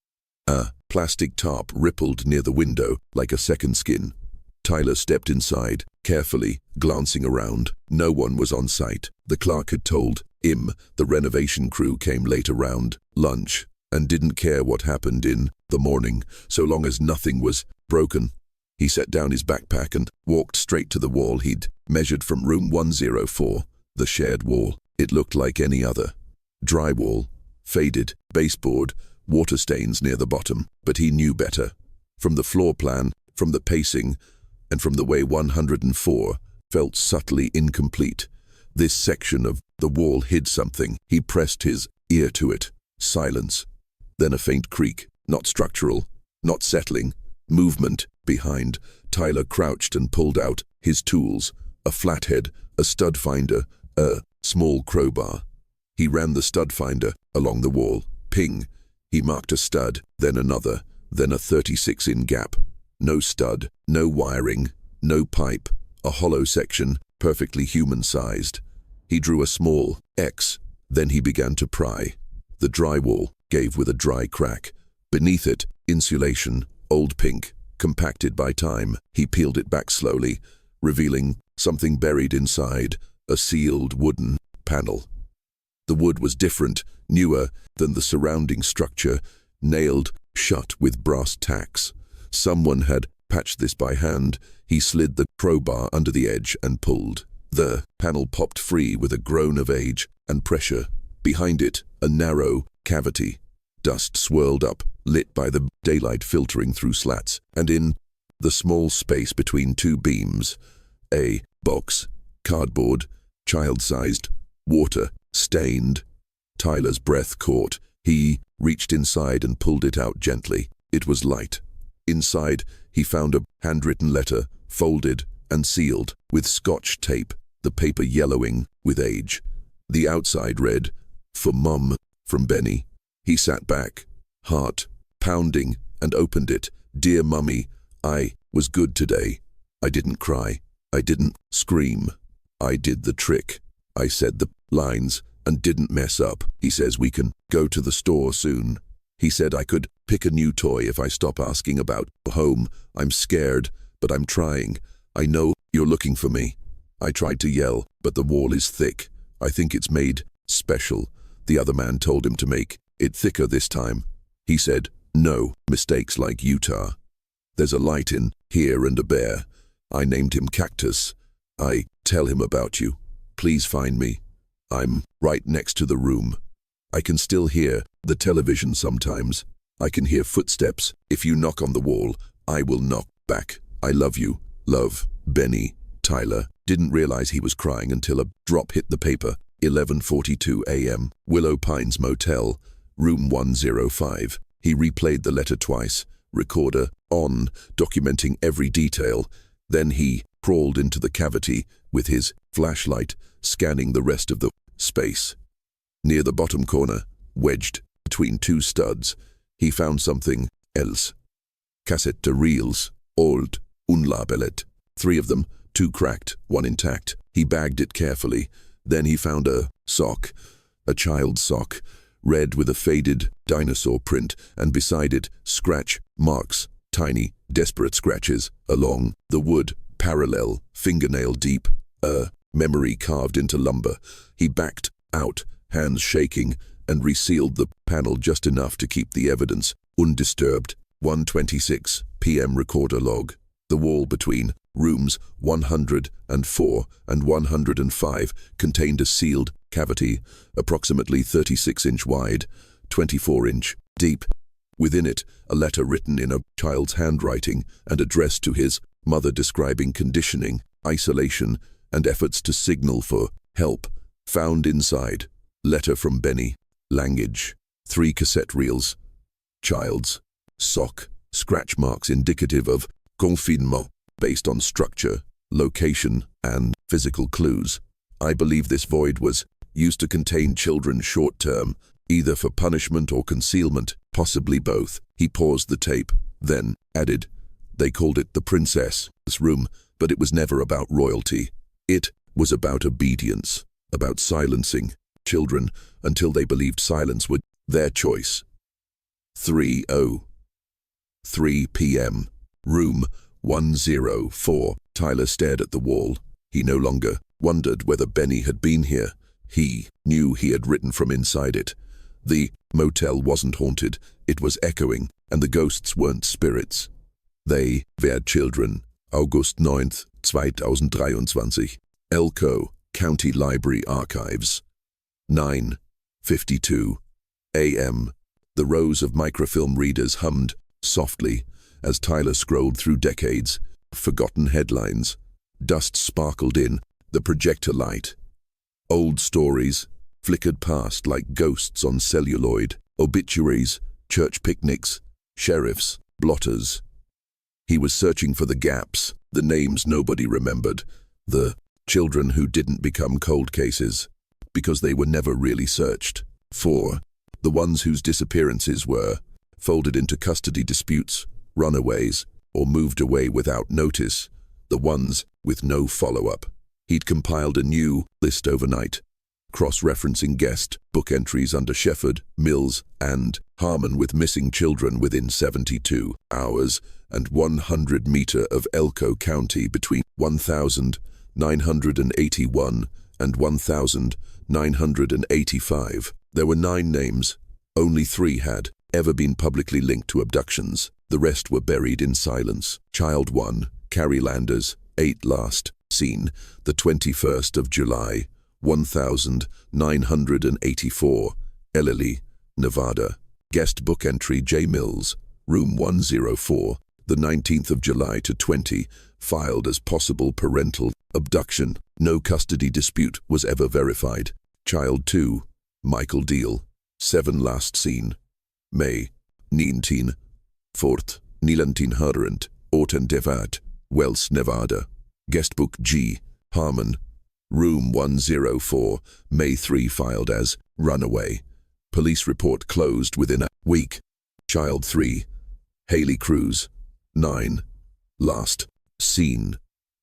A plastic tarp rippled near the window like a second skin. Tyler stepped inside, carefully, glancing around. No one was on site. The clerk had told him the renovation crew came late around lunch and didn't care what happened in the morning, so long as nothing was broken. He set down his backpack and walked straight to the wall he'd measured from room 104, the shared wall. It looked like any other. Drywall, faded, baseboard, water stains near the bottom, but he knew better. From the floor plan, from the pacing, and from the way 104 felt subtly incomplete. This section of the wall hid something. He pressed his ear to it. Silence. Then a faint creak, not structural, not settling. Movement. Behind. Tyler crouched and pulled out his tools. A flathead, a stud finder, a small crowbar. He ran the stud finder along the wall. Ping. He marked a stud, then another, then a 36-in gap. No stud, no wiring, no pipe, a hollow section, perfectly human-sized. He drew a small X, then he began to pry. The drywall gave with a dry crack. Beneath it, insulation, old pink, compacted by time. He peeled it back slowly, revealing something buried inside, a sealed wooden panel. The wood was different, newer than the surrounding structure, nailed shut with brass tacks. Someone had patched this by hand. He slid the crowbar under the edge and pulled. The panel popped free with a groan of age and pressure. Behind it, a narrow cavity. Dust swirled up, lit by the daylight filtering through slats, and in the small space between two beams, a box, cardboard, child-sized, water-stained. Tyler's breath caught. He reached inside and pulled it out gently. It was light. Inside, he found a handwritten letter, folded and sealed with Scotch tape, the paper yellowing with age. The outside read, "For Mum, from Benny." He sat back, heart pounding, and opened it. "Dear Mummy, I was good today. I didn't cry. I didn't scream. I did the trick. I said the lines and didn't mess up. He says we can go to the store soon. He said I could pick a new toy if I stop asking about home. I'm scared, but I'm trying. I know you're looking for me." I tried to yell, but the wall is thick. I think it's made special. The other man told him to make it thicker this time. He said, "No mistakes like Utah. There's a light in here and a bear. I named him Cactus. I tell him about you. Please find me. I'm right next to the room. I can still hear the television sometimes. I can hear footsteps. If you knock on the wall, I will knock back. I love you. Love, Benny." Tyler didn't realize he was crying until a drop hit the paper. 11:42 a.m. Willow Pines Motel, room 105. He replayed the letter twice, recorder on, documenting every detail. Then he crawled into the cavity with his flashlight, scanning the rest of the space. Near the bottom corner, wedged between two studs, he found something else. Cassette de reels, old, unlabelet. 3 of them, 2 cracked, 1 intact. He bagged it carefully. Then he found a sock, a child's sock, red with a faded dinosaur print, and beside it, scratch marks, tiny, desperate scratches, along the wood, parallel, fingernail deep, a memory carved into lumber. He backed out, hands shaking, and resealed the panel just enough to keep the evidence undisturbed. 1:26 p.m. recorder log. The wall between rooms 104 and 105 contained a sealed cavity, approximately 36-inch wide, 24-inch deep. Within it, a letter written in a child's handwriting and addressed to his mother describing conditioning, isolation, and efforts to signal for help. Found inside, letter from Benny, language, 3 cassette reels, child's sock, scratch marks indicative of confinement, based on structure, location, and physical clues. I believe this void was used to contain children short-term, either for punishment or concealment, possibly both. He paused the tape, then added, "They called it the princess' room, but it was never about royalty. It was about obedience, about silencing children until they believed silence was their choice." 3:03 p.m. Room 104. Tyler stared at the wall. He no longer wondered whether Benny had been here. He knew he had written from inside it. The motel wasn't haunted, it was echoing, and the ghosts weren't spirits. They were children. August 9th, 2023. Elko County Library Archives. 9:52 a.m. The rows of microfilm readers hummed softly as Tyler scrolled through decades, forgotten headlines. Dust sparkled in the projector light. Old stories flickered past like ghosts on celluloid. Obituaries, church picnics, sheriffs, blotters. He was searching for the gaps, the names nobody remembered, the children who didn't become cold cases, because they were never really searched. 4. The ones whose disappearances were folded into custody disputes, runaways, or moved away without notice, the ones with no follow-up. He'd compiled a new list overnight, cross-referencing guest book entries under Shefford, Mills, and Harmon with missing children within 72 hours and 100 meter of Elko County between 1,981 and 1,985. There were 9 names. Only 3 had ever been publicly linked to abductions. The rest were buried in silence. Child 1, Carrie Landers, 8, last seen the 21st of July, 1984, Ellery, Nevada. Guest book entry J. Mills, room 104, the 19th of July to 20, filed as possible parental abduction. No custody dispute was ever verified. Child 2, Michael Deal, 7, last seen May 19, 4th, 1988, Wells, Nevada. Guestbook G. Harmon, room 104, May 3, filed as runaway. Police report closed within a week. Child 3, Haley Cruz, 9, last seen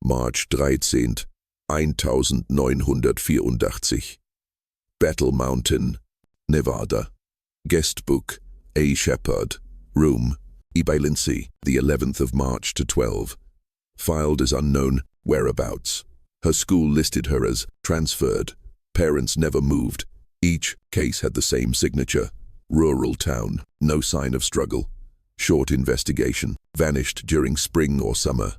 March 13, 1984, Battle Mountain, Nevada. Guestbook A. Shepard, room E. by Lindsay, the 11th of March to 12, filed as unknown whereabouts. Her school listed her as transferred. Parents never moved. Each case had the same signature. Rural town, no sign of struggle. Short investigation, vanished during spring or summer.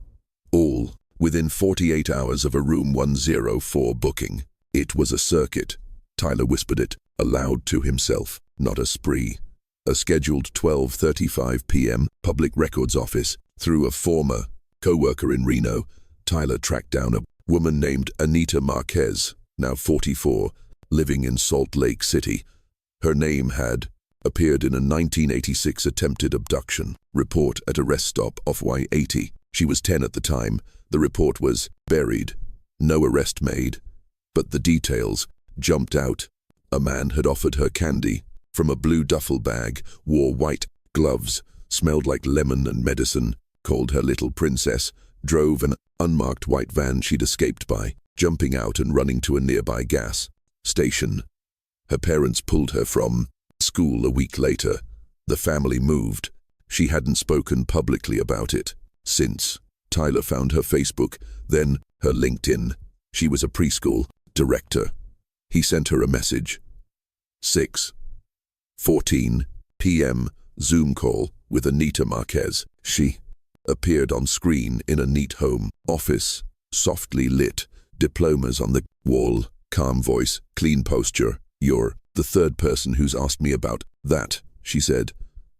All within 48 hours of a room 104 booking. It was a circuit. Tyler whispered it aloud to himself, not a spree. A scheduled 12:35 p.m. Public Records Office. Through a former co-worker in Reno, Tyler tracked down a woman named Anita Marquez, now 44, living in Salt Lake City. Her name had appeared in a 1986 attempted abduction report at a rest stop off Y-80. She was 10 at the time. The report was buried. No arrest made. But the details jumped out. A man had offered her candy from a blue duffel bag, wore white gloves, smelled like lemon and medicine, called her Little Princess, drove an unmarked white van she'd escaped by, jumping out and running to a nearby gas station. Her parents pulled her from school a week later. The family moved. She hadn't spoken publicly about it since. Tyler found her Facebook, then her LinkedIn. She was a preschool director. He sent her a message. 6:14 p.m. Zoom call with Anita Marquez. She appeared on screen in a neat home office, softly lit, diplomas on the wall, calm voice, clean posture. "You're the third person who's asked me about that," she said,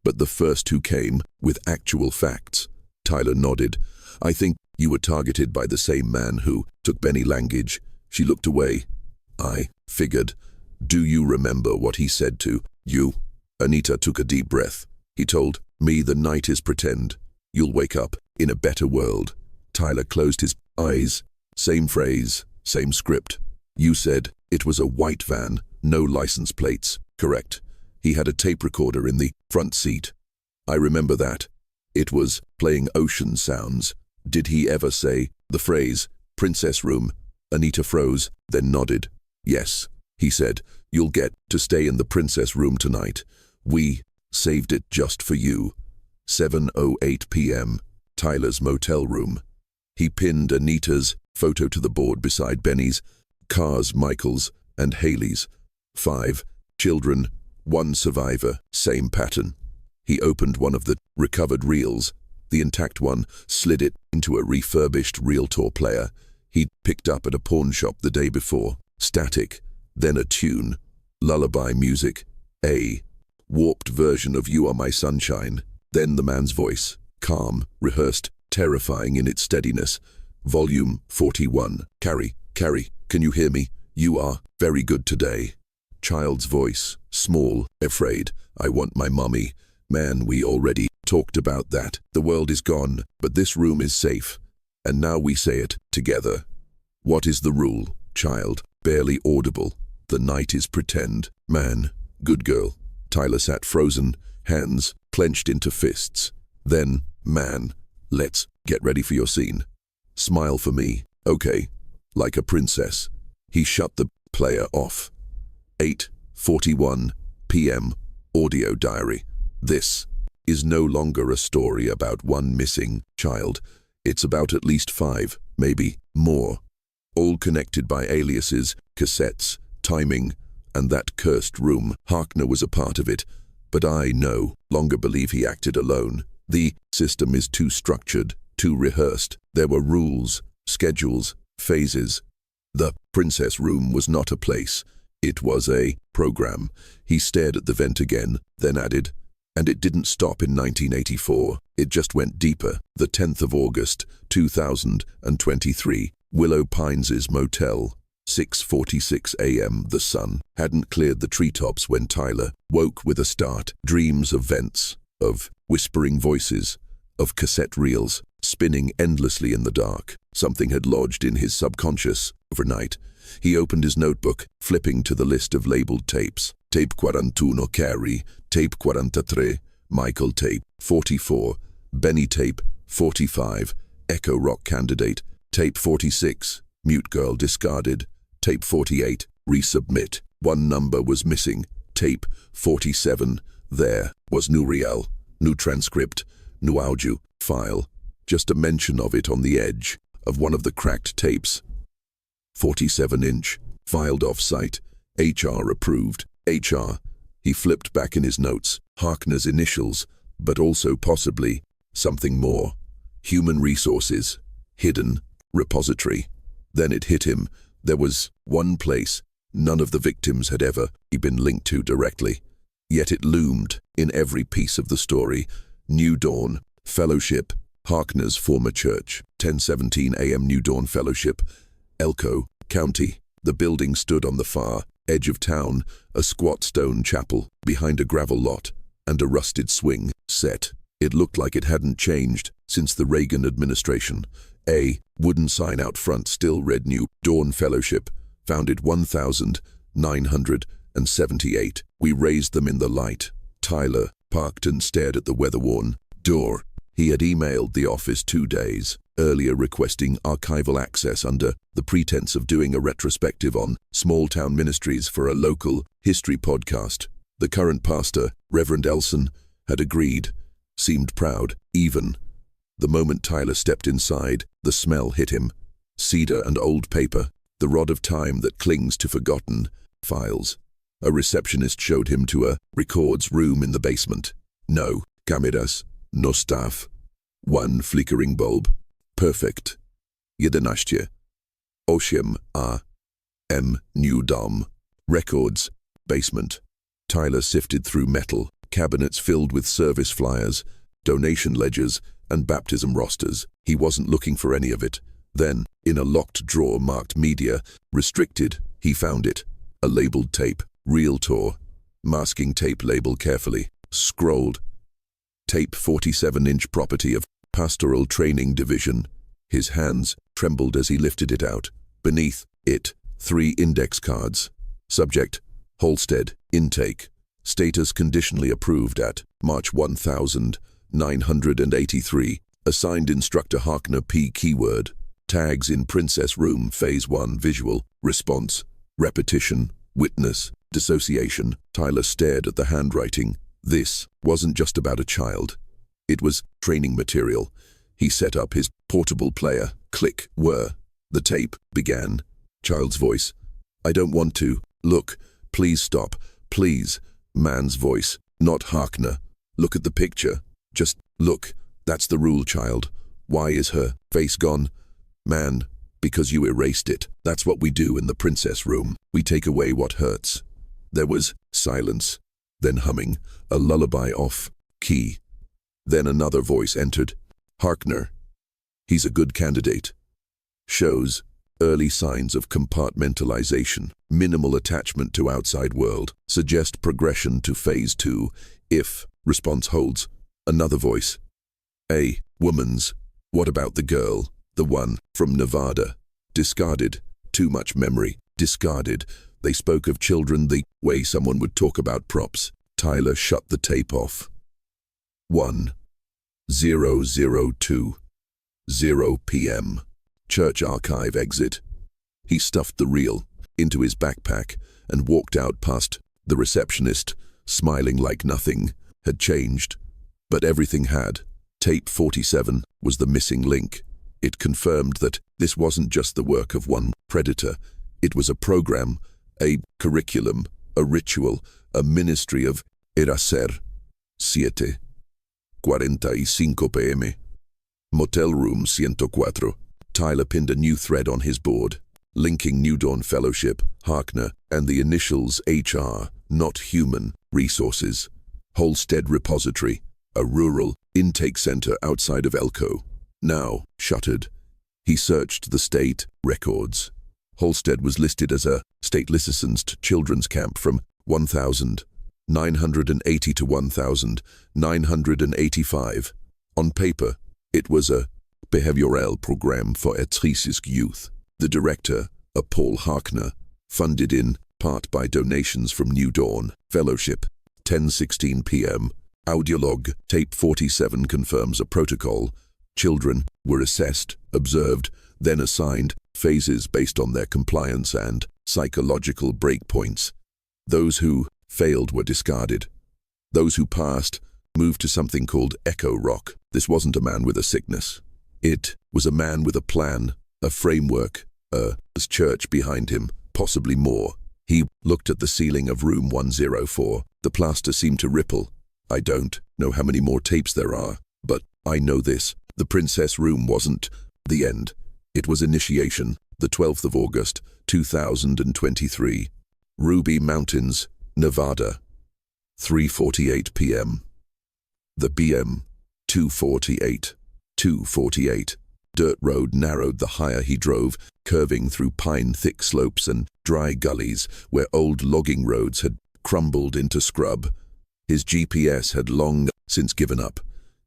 "but the first who came with actual facts." Tyler nodded. "I think you were targeted by the same man who took Benny Langage." She looked away. "I figured. Do you remember what he said to you?" Anita took a deep breath. "He told me the night is pretend. You'll wake up in a better world." Tyler closed his eyes. Same phrase, same script. "You said it was a white van, no license plates, correct? He had a tape recorder in the front seat." "I remember that. It was playing ocean sounds." "Did he ever say the phrase, princess room?" Anita froze, then nodded. "Yes," he said, "you'll get to stay in the princess room tonight. We saved it just for you." 7:08 p.m. Tyler's motel room. He pinned Anita's photo to the board beside Benny's, Carr's, Michael's, and Haley's. 5 children, 1 survivor, same pattern. He opened one of the recovered reels. The intact one slid it into a refurbished Realtor player he'd picked up at a pawn shop the day before. Static, then a tune. Lullaby music. A warped version of You Are My Sunshine. Then the man's voice, calm, rehearsed, terrifying in its steadiness. Volume 41. Carrie, can you hear me? You are very good today." Child's voice, small, afraid. "I want my mommy. Man, we already talked about that. The world is gone, but this room is safe. And now we say it together. What is the rule, child? Barely audible. The night is pretend. Man, good girl. Tyler sat frozen, hands clenched into fists. Then, man, let's get ready for your scene. Smile for me, okay? Like a princess. He shut the player off. 8:41 p.m. Audio diary. This is no longer a story about one missing child. It's about at least 5, maybe more. All connected by aliases, cassettes, timing, and that cursed room. Harkner was a part of it, but I no longer believe he acted alone. The system is too structured, too rehearsed. There were rules, schedules, phases. The princess room was not a place. It was a program. He stared at the vent again, then added, and it didn't stop in 1984. It just went deeper. The 10th of August, 2023, Willow Pines' motel. 6:46 a.m. The sun hadn't cleared the treetops when Tyler woke with a start. Dreams of vents, of whispering voices, of cassette reels, spinning endlessly in the dark. Something had lodged in his subconscious. Overnight, he opened his notebook, flipping to the list of labeled tapes. Tape 41, Carrie. Tape 43, Michael. Tape 44, Benny. Tape 45, Echo Rock Candidate. Tape 46, Mute Girl discarded. Tape 48, resubmit. One number was missing. Tape 47, there was no reel, no transcript, no audio file, just a mention of it on the edge of one of the cracked tapes. 47-inch, filed off-site, HR approved. HR. He flipped back in his notes. Harkner's initials, but also possibly something more. Human resources, hidden, repository. Then it hit him. There was one place none of the victims had ever been linked to directly. Yet it loomed in every piece of the story. New Dawn Fellowship, Harkner's former church. 10:17 a.m. New Dawn Fellowship, Elko County. The building stood on the far edge of town, a squat stone chapel behind a gravel lot and a rusted swing set. It looked like it hadn't changed since the Reagan administration. A wooden sign out front still read New Dawn Fellowship, founded 1978. We raised them in the light. Tyler parked and stared at the weather-worn door. He had emailed the office 2 days earlier requesting archival access under the pretense of doing a retrospective on small-town ministries for a local history podcast. The current pastor, Reverend Elson, had agreed, seemed proud, even. The moment Tyler stepped inside, the smell hit him. Cedar and old paper, the rod of time that clings to forgotten files. A receptionist showed him to a records room in the basement. No cameras, no staff. One flickering bulb. Perfect. 11. Ocean A.M. New Dom. Records. Basement. Tyler sifted through metal, cabinets filled with service flyers, donation ledgers, and baptism rosters. He wasn't looking for any of it. Then, in a locked drawer marked Media, Restricted, he found it. A labeled tape. Realtor. Masking tape label carefully. Scrolled. Tape 47-inch property of Pastoral Training Division. His hands trembled as he lifted it out. Beneath it, 3 index cards. Subject, Holstead, intake. Status conditionally approved at March 1983. Assigned instructor Harkner P. Keyword. Tags in Princess Room Phase 1 visual. Response, repetition, witness, dissociation. Tyler stared at the handwriting. This wasn't just about a child. It was training material. He set up his portable player. Click, whir. The tape began. Child's voice. I don't want to. Look, please stop. Please. Man's voice. Not Harkner. Look at the picture. Just look. That's the rule, child. Why is her face gone? Man, because you erased it. That's what we do in the princess room. We take away what hurts. There was silence. Then humming, a lullaby off key. Then another voice entered. Harkner. He's a good candidate. Shows early signs of compartmentalization, minimal attachment to outside world, suggest progression to phase 2, if response holds. Another voice. A woman's. What about the girl? The one from Nevada. Discarded. Too much memory. Discarded. They spoke of children the way someone would talk about props. Tyler shut the tape off. 1:002. 0 p.m. Church archive exit. He stuffed the reel into his backpack and walked out past the receptionist, smiling like nothing had changed. But everything had. Tape 47 was the missing link. It confirmed that this wasn't just the work of one predator. It was a program, a curriculum, a ritual, a ministry of Eraser. 7:45 p.m. Motel room 104. Tyler pinned a new thread on his board, linking New Dawn Fellowship, Harkner, and the initials HR, not human, resources. Holstead Repository, a rural intake center outside of Elko. Now shuttered. He searched the state records. Holstead was listed as a state licensed children's camp from 1980 to 1985. On paper, it was a behavioral program for at-risk youth. The director, a Paul Harkner, funded in part by donations from New Dawn Fellowship. 10:16 p.m. Audiolog, tape 47 confirms a protocol. Children were assessed, observed, then assigned phases based on their compliance and psychological breakpoints. Those who failed were discarded. Those who passed moved to something called Echo Rock. This wasn't a man with a sickness. It was a man with a plan, a framework, a church behind him, possibly more. He looked at the ceiling of room 104. The plaster seemed to ripple. I don't know how many more tapes there are, but I know this. The princess room wasn't the end. It was initiation, the 12th of August, 2023. Ruby Mountains, Nevada. 3:48 p.m. The BM. 248. 248. Dirt road narrowed the higher he drove, curving through pine-thick slopes and dry gullies where old logging roads had crumbled into scrub. His GPS had long since given up.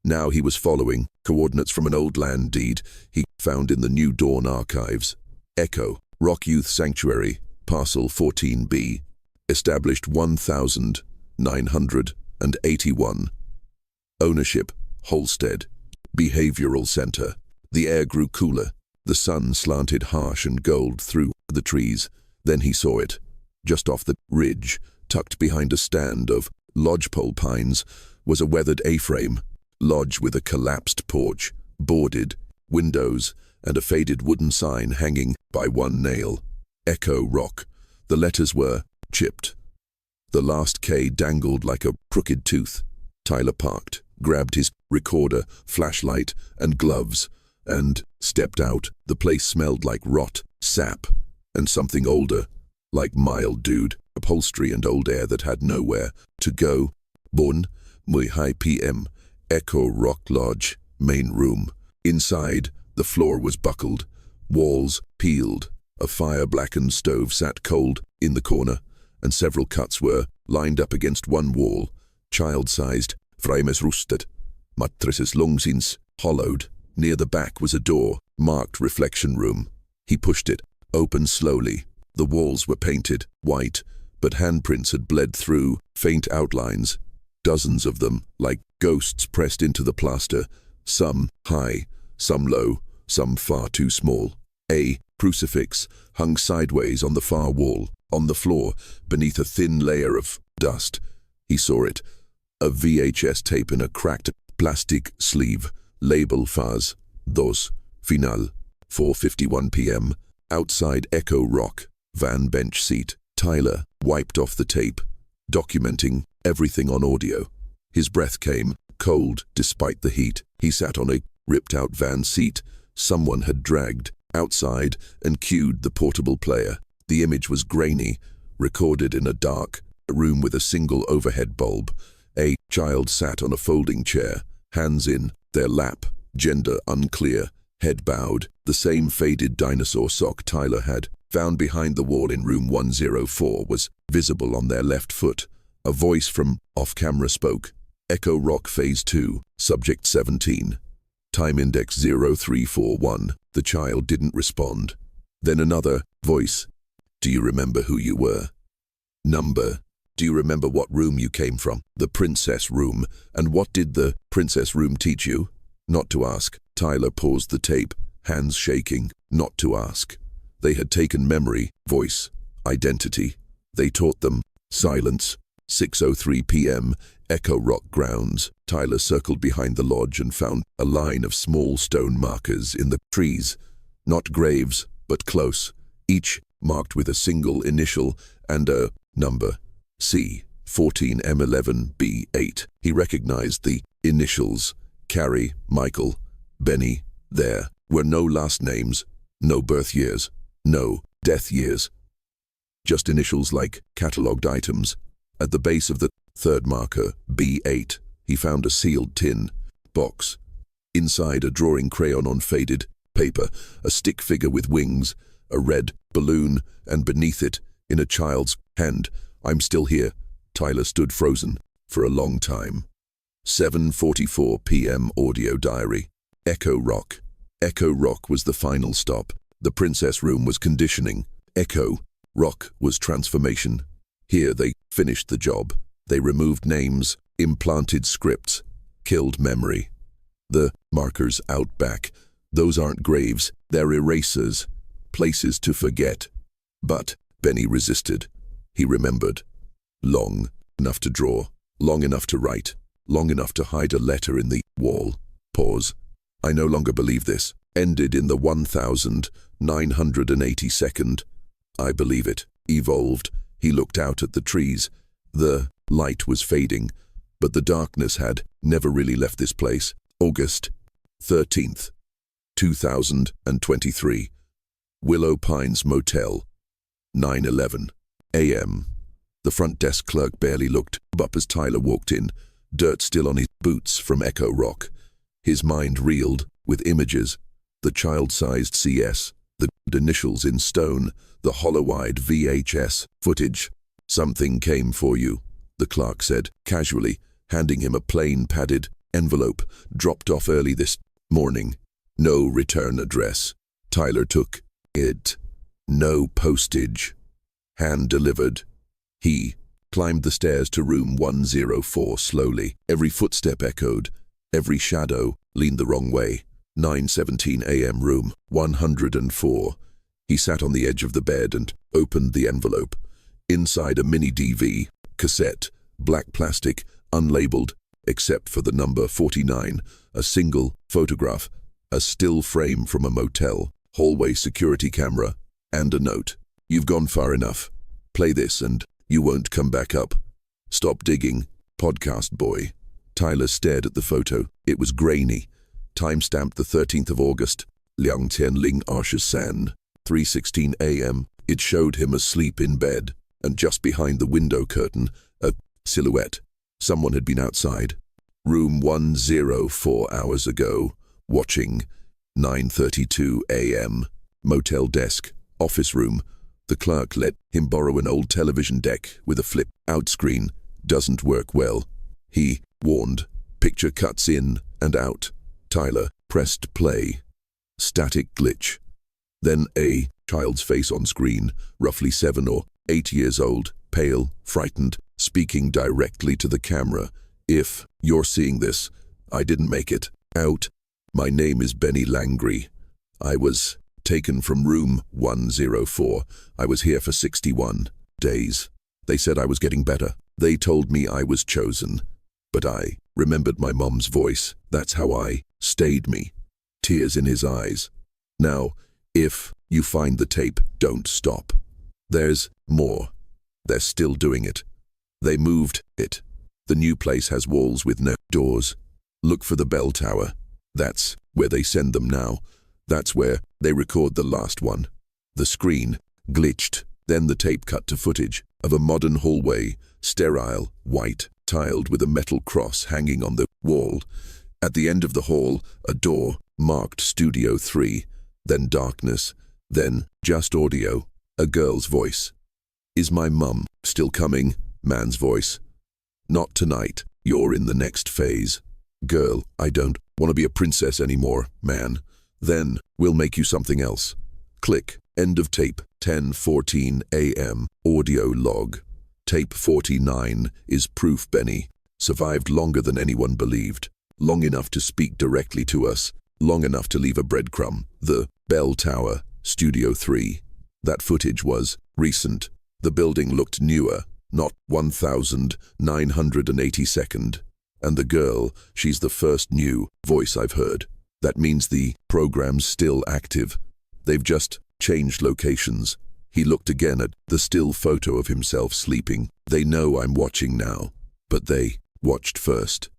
Now he was following coordinates from an old land deed he found in the New Dawn archives. Echo, Rock Youth Sanctuary, Parcel 14B, established 1981. Ownership, Holstead. Behavioral Center. The air grew cooler. The sun slanted harsh and gold through the trees. Then he saw it. Just off the ridge, tucked behind a stand of lodgepole pines, was a weathered A-frame. Lodge with a collapsed porch, boarded, windows, and a faded wooden sign hanging by one nail. Echo Rock. The letters were chipped. The last K dangled like a crooked tooth. Tyler parked, grabbed his recorder, flashlight, and gloves, and stepped out. The place smelled like rot, sap, and something older, like mild dude, upholstery and old air that had nowhere to go. 1:00 p.m. Echo Rock Lodge, main room. Inside, the floor was buckled, walls peeled. A fire-blackened stove sat cold in the corner, and several cuts were lined up against one wall. Child-sized, frames rusted, mattresses långsinns, hollowed. Near the back was a door, marked reflection room. He pushed it, open slowly. The walls were painted white, but handprints had bled through, faint outlines. Dozens of them, like ghosts pressed into the plaster, some high, some low, some far too small. A crucifix hung sideways on the far wall, on the floor, beneath a thin layer of dust. He saw it. A VHS tape in a cracked plastic sleeve. Label Faz 2 Final. 4:51 p.m. Outside Echo Rock, van bench seat. Tyler wiped off the tape, documenting everything on audio. His breath came, cold despite the heat. He sat on a ripped-out van seat someone had dragged outside and cued the portable player. The image was grainy, recorded in a dark room with a single overhead bulb. A child sat on a folding chair, hands in their lap, gender unclear, head bowed. The same faded dinosaur sock Tyler had found behind the wall in room 104 was visible on their left foot. A voice from off-camera spoke. Echo Rock Phase 2, Subject 17. Time Index 0341. The child didn't respond. Then another voice. Do you remember who you were? Number. Do you remember what room you came from? The princess room. And what did the princess room teach you? Not to ask. Tyler paused the tape, hands shaking. Not to ask. They had taken memory, voice, identity. They taught them. Silence. 6:03 p.m. Echo Rock grounds. Tyler circled behind the lodge and found a line of small stone markers in the trees. Not graves, but close. Each marked with a single initial and a number. C. 14M11B8. He recognized the initials. Carrie, Michael, Benny. There were no last names, no birth years, no death years. Just initials like catalogued items. At the base of the third marker, B8, he found a sealed tin box. Inside, a drawing crayon on faded paper, a stick figure with wings, a red balloon, and beneath it, in a child's hand, I'm still here. Tyler stood frozen for a long time. 7:44 p.m. Audio diary. Echo Rock. Echo Rock was the final stop. The princess room was conditioning. Echo Rock was transformation. Here they finished the job. They removed names, implanted scripts, killed memory. The markers out back, those aren't graves, they're erasers, places to forget. But Benny resisted. He remembered. Long enough to draw, long enough to write, long enough to hide a letter in the wall. Pause. I no longer believe this. Ended in the 1982nd. I believe it. Evolved. He looked out at the trees. The light was fading, but the darkness had never really left this place. August 13th, 2023. Willow Pines Motel. 9:11 a.m. The front desk clerk barely looked up as Tyler walked in, dirt still on his boots from Echo Rock. His mind reeled with images. The child-sized CS, the initials in stone, the hollow-eyed VHS footage. Something came for you, the clerk said, casually, handing him a plain padded envelope dropped off early this morning. No return address. Tyler took it. No postage. Hand-delivered. He climbed the stairs to room 104 slowly. Every footstep echoed. Every shadow leaned the wrong way. 9:17 a.m. room 104. He sat on the edge of the bed and opened the envelope. Inside a mini DV cassette, black plastic, unlabeled, except for the number 49, a single photograph, a still frame from a motel, hallway security camera, and a note. You've gone far enough. Play this and you won't come back up. Stop digging, podcast boy. Tyler stared at the photo. It was grainy. Time-stamped the 13th of August. Liang Tianling San. 3:16 a.m. It showed him asleep in bed, and just behind the window curtain, a silhouette. Someone had been outside. Room 104 hours ago. Watching. 9:32 a.m. Motel desk. Office room. The clerk let him borrow an old television deck with a flip-out screen. Doesn't work well. He warned. Picture cuts in and out. Tyler pressed play. Static glitch. Then a child's face on screen, roughly 7 or 8 years old, pale, frightened, speaking directly to the camera. If you're seeing this, I didn't make it out. My name is Benny Langree. I was taken from room 104. I was here for 61 days. They said I was getting better. They told me I was chosen. But I remembered my mom's voice. That's how I stayed me. Tears in his eyes. Now, if you find the tape, don't stop. There's more. They're still doing it. They moved it. The new place has walls with no doors. Look for the bell tower. That's where they send them now. That's where they record the last one. The screen glitched. Then the tape cut to footage of a modern hallway, sterile, white, tiled with a metal cross hanging on the wall. At the end of the hall, a door marked Studio 3, then darkness, then just audio, a girl's voice. Is my mum still coming? Man's voice. Not tonight. You're in the next phase. Girl, I don't want to be a princess anymore, man. Then we'll make you something else. Click. End of tape. 10:14 a.m. Audio log. Tape 49 is proof Benny survived longer than anyone believed. Long enough to speak directly to us. Long enough to leave a breadcrumb. The Bell Tower, Studio 3. That footage was recent. The building looked newer, not 1982nd. And the girl, she's the first new voice I've heard. That means the program's still active. They've just changed locations. He looked again at the still photo of himself sleeping. They know I'm watching now, but they watched first.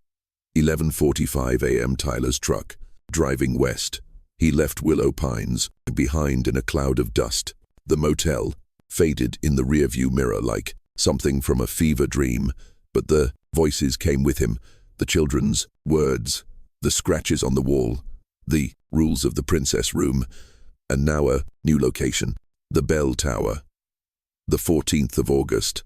11:45 a.m. Tyler's truck, driving west. He left Willow Pines behind in a cloud of dust. The motel faded in the rearview mirror like something from a fever dream, but the voices came with him, the children's words, the scratches on the wall, the rules of the princess room, and now a new location, the Bell Tower. The 14th of August,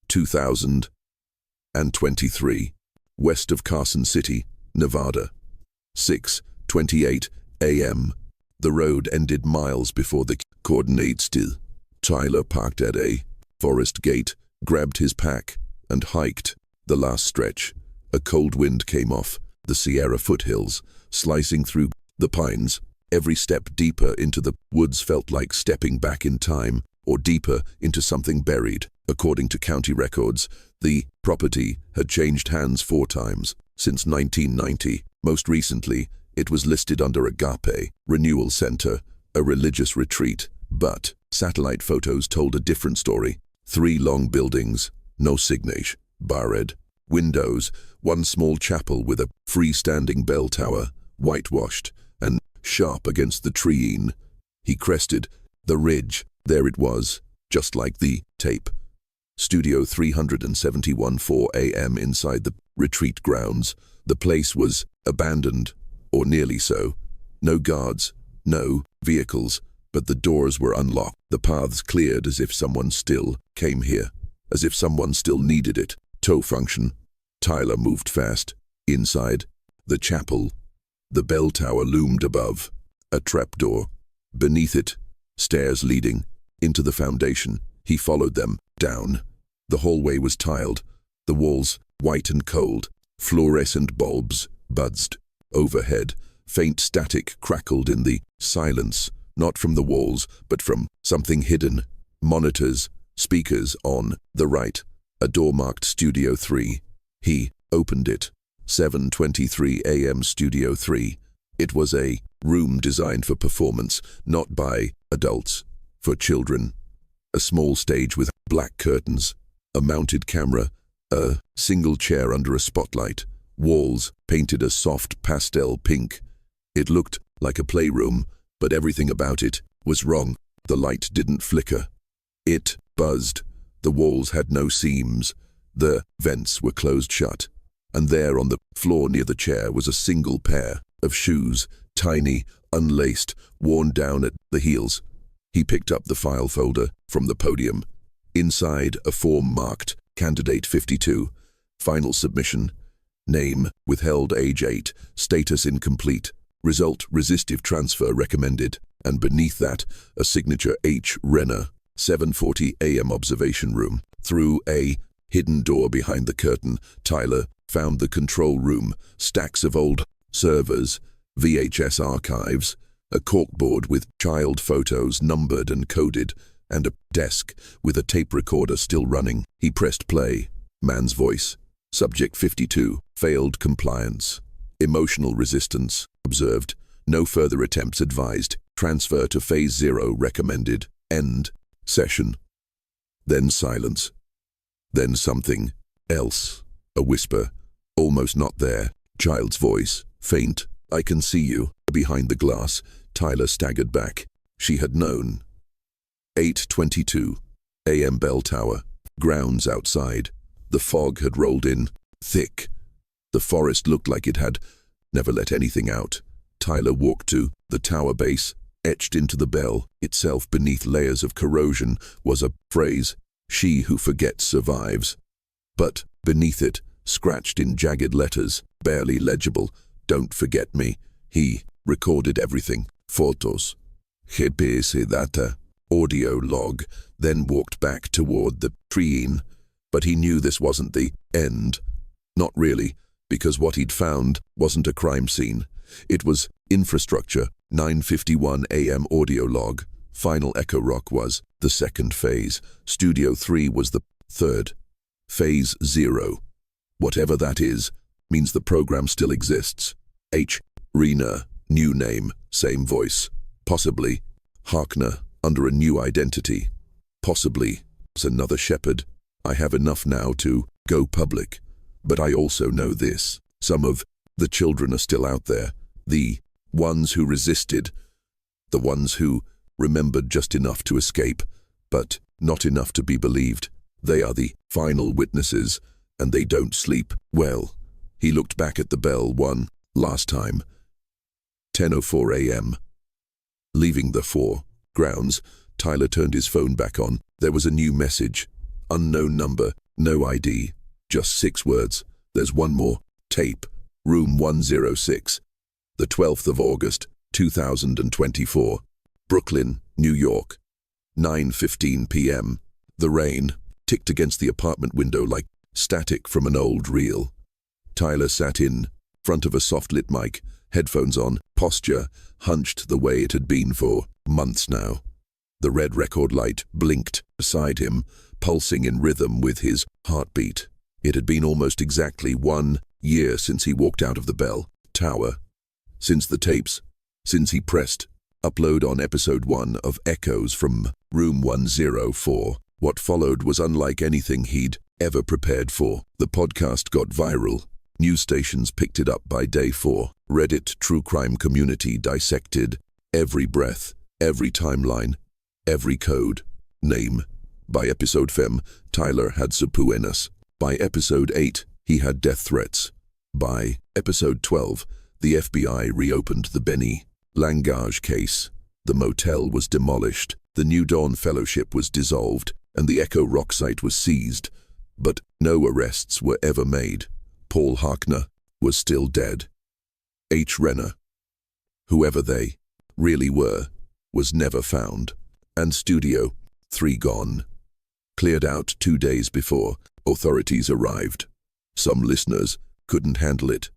2023, west of Carson City, Nevada. 6:28 a.m. The road ended miles before the coordinates did. Tyler parked at a forest gate, grabbed his pack, and hiked the last stretch. A cold wind came off the Sierra foothills, slicing through the pines. Every step deeper into the woods felt like stepping back in time, or deeper into something buried. According to county records, the property had changed hands 4 times since 1990. Most recently, it was listed under Agape Renewal Center, a religious retreat, but satellite photos told a different story. 3 long buildings, no signage, barred windows, one small chapel with a freestanding bell tower, whitewashed and sharp against the treeing. He crested the ridge. There it was, just like the tape. Studio 371 4 a.m. inside the retreat grounds. The place was abandoned, or nearly so. No guards, no vehicles, but the doors were unlocked. The paths cleared as if someone still came here, as if someone still needed it. Tow function. Tyler moved fast. Inside the chapel, the bell tower loomed above. A trapdoor. Beneath it, stairs leading into the foundation. He followed them down. The hallway was tiled, the walls white and cold. Fluorescent bulbs buzzed overhead. Faint static crackled in the silence, not from the walls, but from something hidden. Monitors, speakers on the right. A door marked Studio 3. He opened it. 7:23 a.m. Studio 3. It was a room designed for performance, not by adults, for children. A small stage with black curtains, a mounted camera, a single chair under a spotlight, walls painted a soft pastel pink. It looked like a playroom, but everything about it was wrong. The light didn't flicker. It buzzed. The walls had no seams. The vents were closed shut. And there on the floor near the chair was a single pair of shoes, tiny, unlaced, worn down at the heels. He picked up the file folder from the podium. Inside, a form marked Candidate 52, Final Submission, Name, Withheld Age 8, Status Incomplete, Result, Resistive Transfer Recommended, and beneath that, a signature H. Renner, 7:40 a.m. Observation Room. Through a hidden door behind the curtain, Tyler found the control room, stacks of old servers, VHS archives, a corkboard with child photos numbered and coded, and a desk with a tape recorder still running. He pressed play. Man's voice. Subject 52. Failed compliance. Emotional resistance. Observed. No further attempts advised. Transfer to phase 0 recommended. End session. Then silence. Then something else. A whisper. Almost not there. Child's voice. Faint. I can see you. Behind the glass, Tyler staggered back. She had known. 8:22 a.m. Bell Tower. Grounds outside. The fog had rolled in, thick. The forest looked like it had never let anything out. Tyler walked to the tower base. Etched into the bell itself beneath layers of corrosion was a phrase, "She who forgets survives." But beneath it, scratched in jagged letters, barely legible. Don't forget me. He recorded everything. Photos. GPS data. Audio log. Then walked back toward the train. But he knew this wasn't the end. Not really, because what he'd found wasn't a crime scene. It was infrastructure. 9:51 a.m. audio log. Final Echo Rock was the second phase. Studio 3 was the third. Phase 0. Whatever that is, means the program still exists. H. Rena, new name, same voice. Possibly. Harkner, under a new identity. Possibly. It's another shepherd. I have enough now to go public. But I also know this. Some of the children are still out there. The ones who resisted. The ones who remembered just enough to escape, but not enough to be believed. They are the final witnesses, and they don't sleep well. He looked back at the bell one last time. 10:04 a.m. Leaving the grounds, Tyler turned his phone back on. There was a new message. Unknown number, no ID, just 6 words. There's one more. Tape, room 106. The 12th of August, 2024. Brooklyn, New York. 9:15 p.m. The rain ticked against the apartment window like static from an old reel. Tyler sat in front of a soft-lit mic, headphones on, posture hunched the way it had been for months now. The red record light blinked beside him, pulsing in rhythm with his heartbeat. It had been almost exactly 1 year since he walked out of the bell tower. Since the tapes, since he pressed upload on episode 1 of Echoes from Room 104. What followed was unlike anything he'd ever prepared for. The podcast got viral. News stations picked it up by day 4. Reddit true crime community dissected every breath, every timeline, every code, name. By episode 5, Tyler had subpoenas. By episode 8, he had death threats. By episode 12, the FBI reopened the Benny Langage case. The motel was demolished, the New Dawn Fellowship was dissolved, and the Echo Rock site was seized. But no arrests were ever made. Paul Harkner was still dead. H. Renner, whoever they really were, was never found. And Studio 3 gone. Cleared out 2 days before authorities arrived. Some listeners couldn't handle it.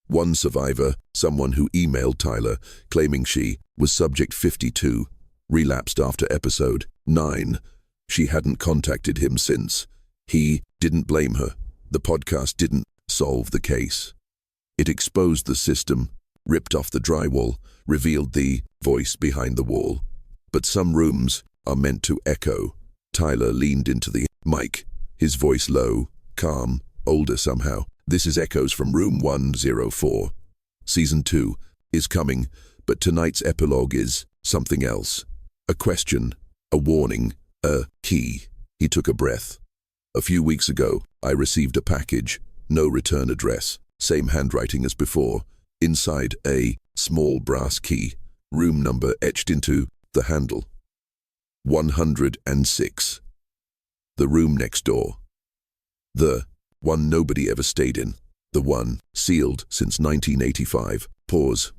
One survivor, someone who emailed Tyler, claiming she was Subject 52, relapsed after episode 9. She hadn't contacted him since. He didn't blame her. The podcast didn't solve the case. It exposed the system, ripped off the drywall, revealed the voice behind the wall. But some rooms are meant to echo. Tyler leaned into the mic, his voice low, calm, older somehow. This is Echoes from Room 104. Season 2 is coming, but tonight's epilogue is something else. A question, a warning, a key. He took a breath. A few weeks ago, I received a package, no return address, same handwriting as before, inside a small brass key, room number etched into the handle. 106. The room next door. The one nobody ever stayed in. The one sealed since 1985. Pause.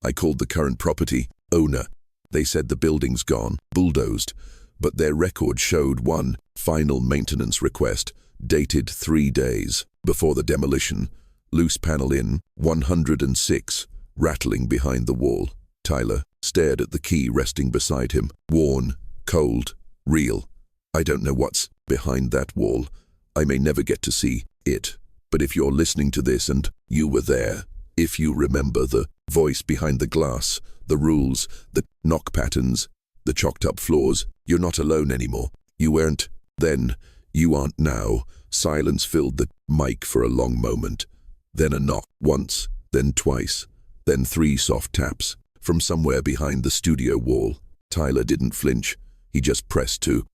I called the current property owner. They said the building's gone, bulldozed, but their record showed one final maintenance request dated 3 days before the demolition. Loose panel in 106, rattling behind the wall. Tyler stared at the key resting beside him. Worn, cold, real. I don't know what's behind that wall. I may never get to see it. But if you're listening to this and you were there, if you remember the voice behind the glass, the rules, the knock patterns, the chalked up floors, you're not alone anymore. You weren't then, you aren't now. Silence filled the mic for a long moment. Then a knock, once, then twice, then 3 soft taps from somewhere behind the studio wall. Tyler didn't flinch. He just pressed to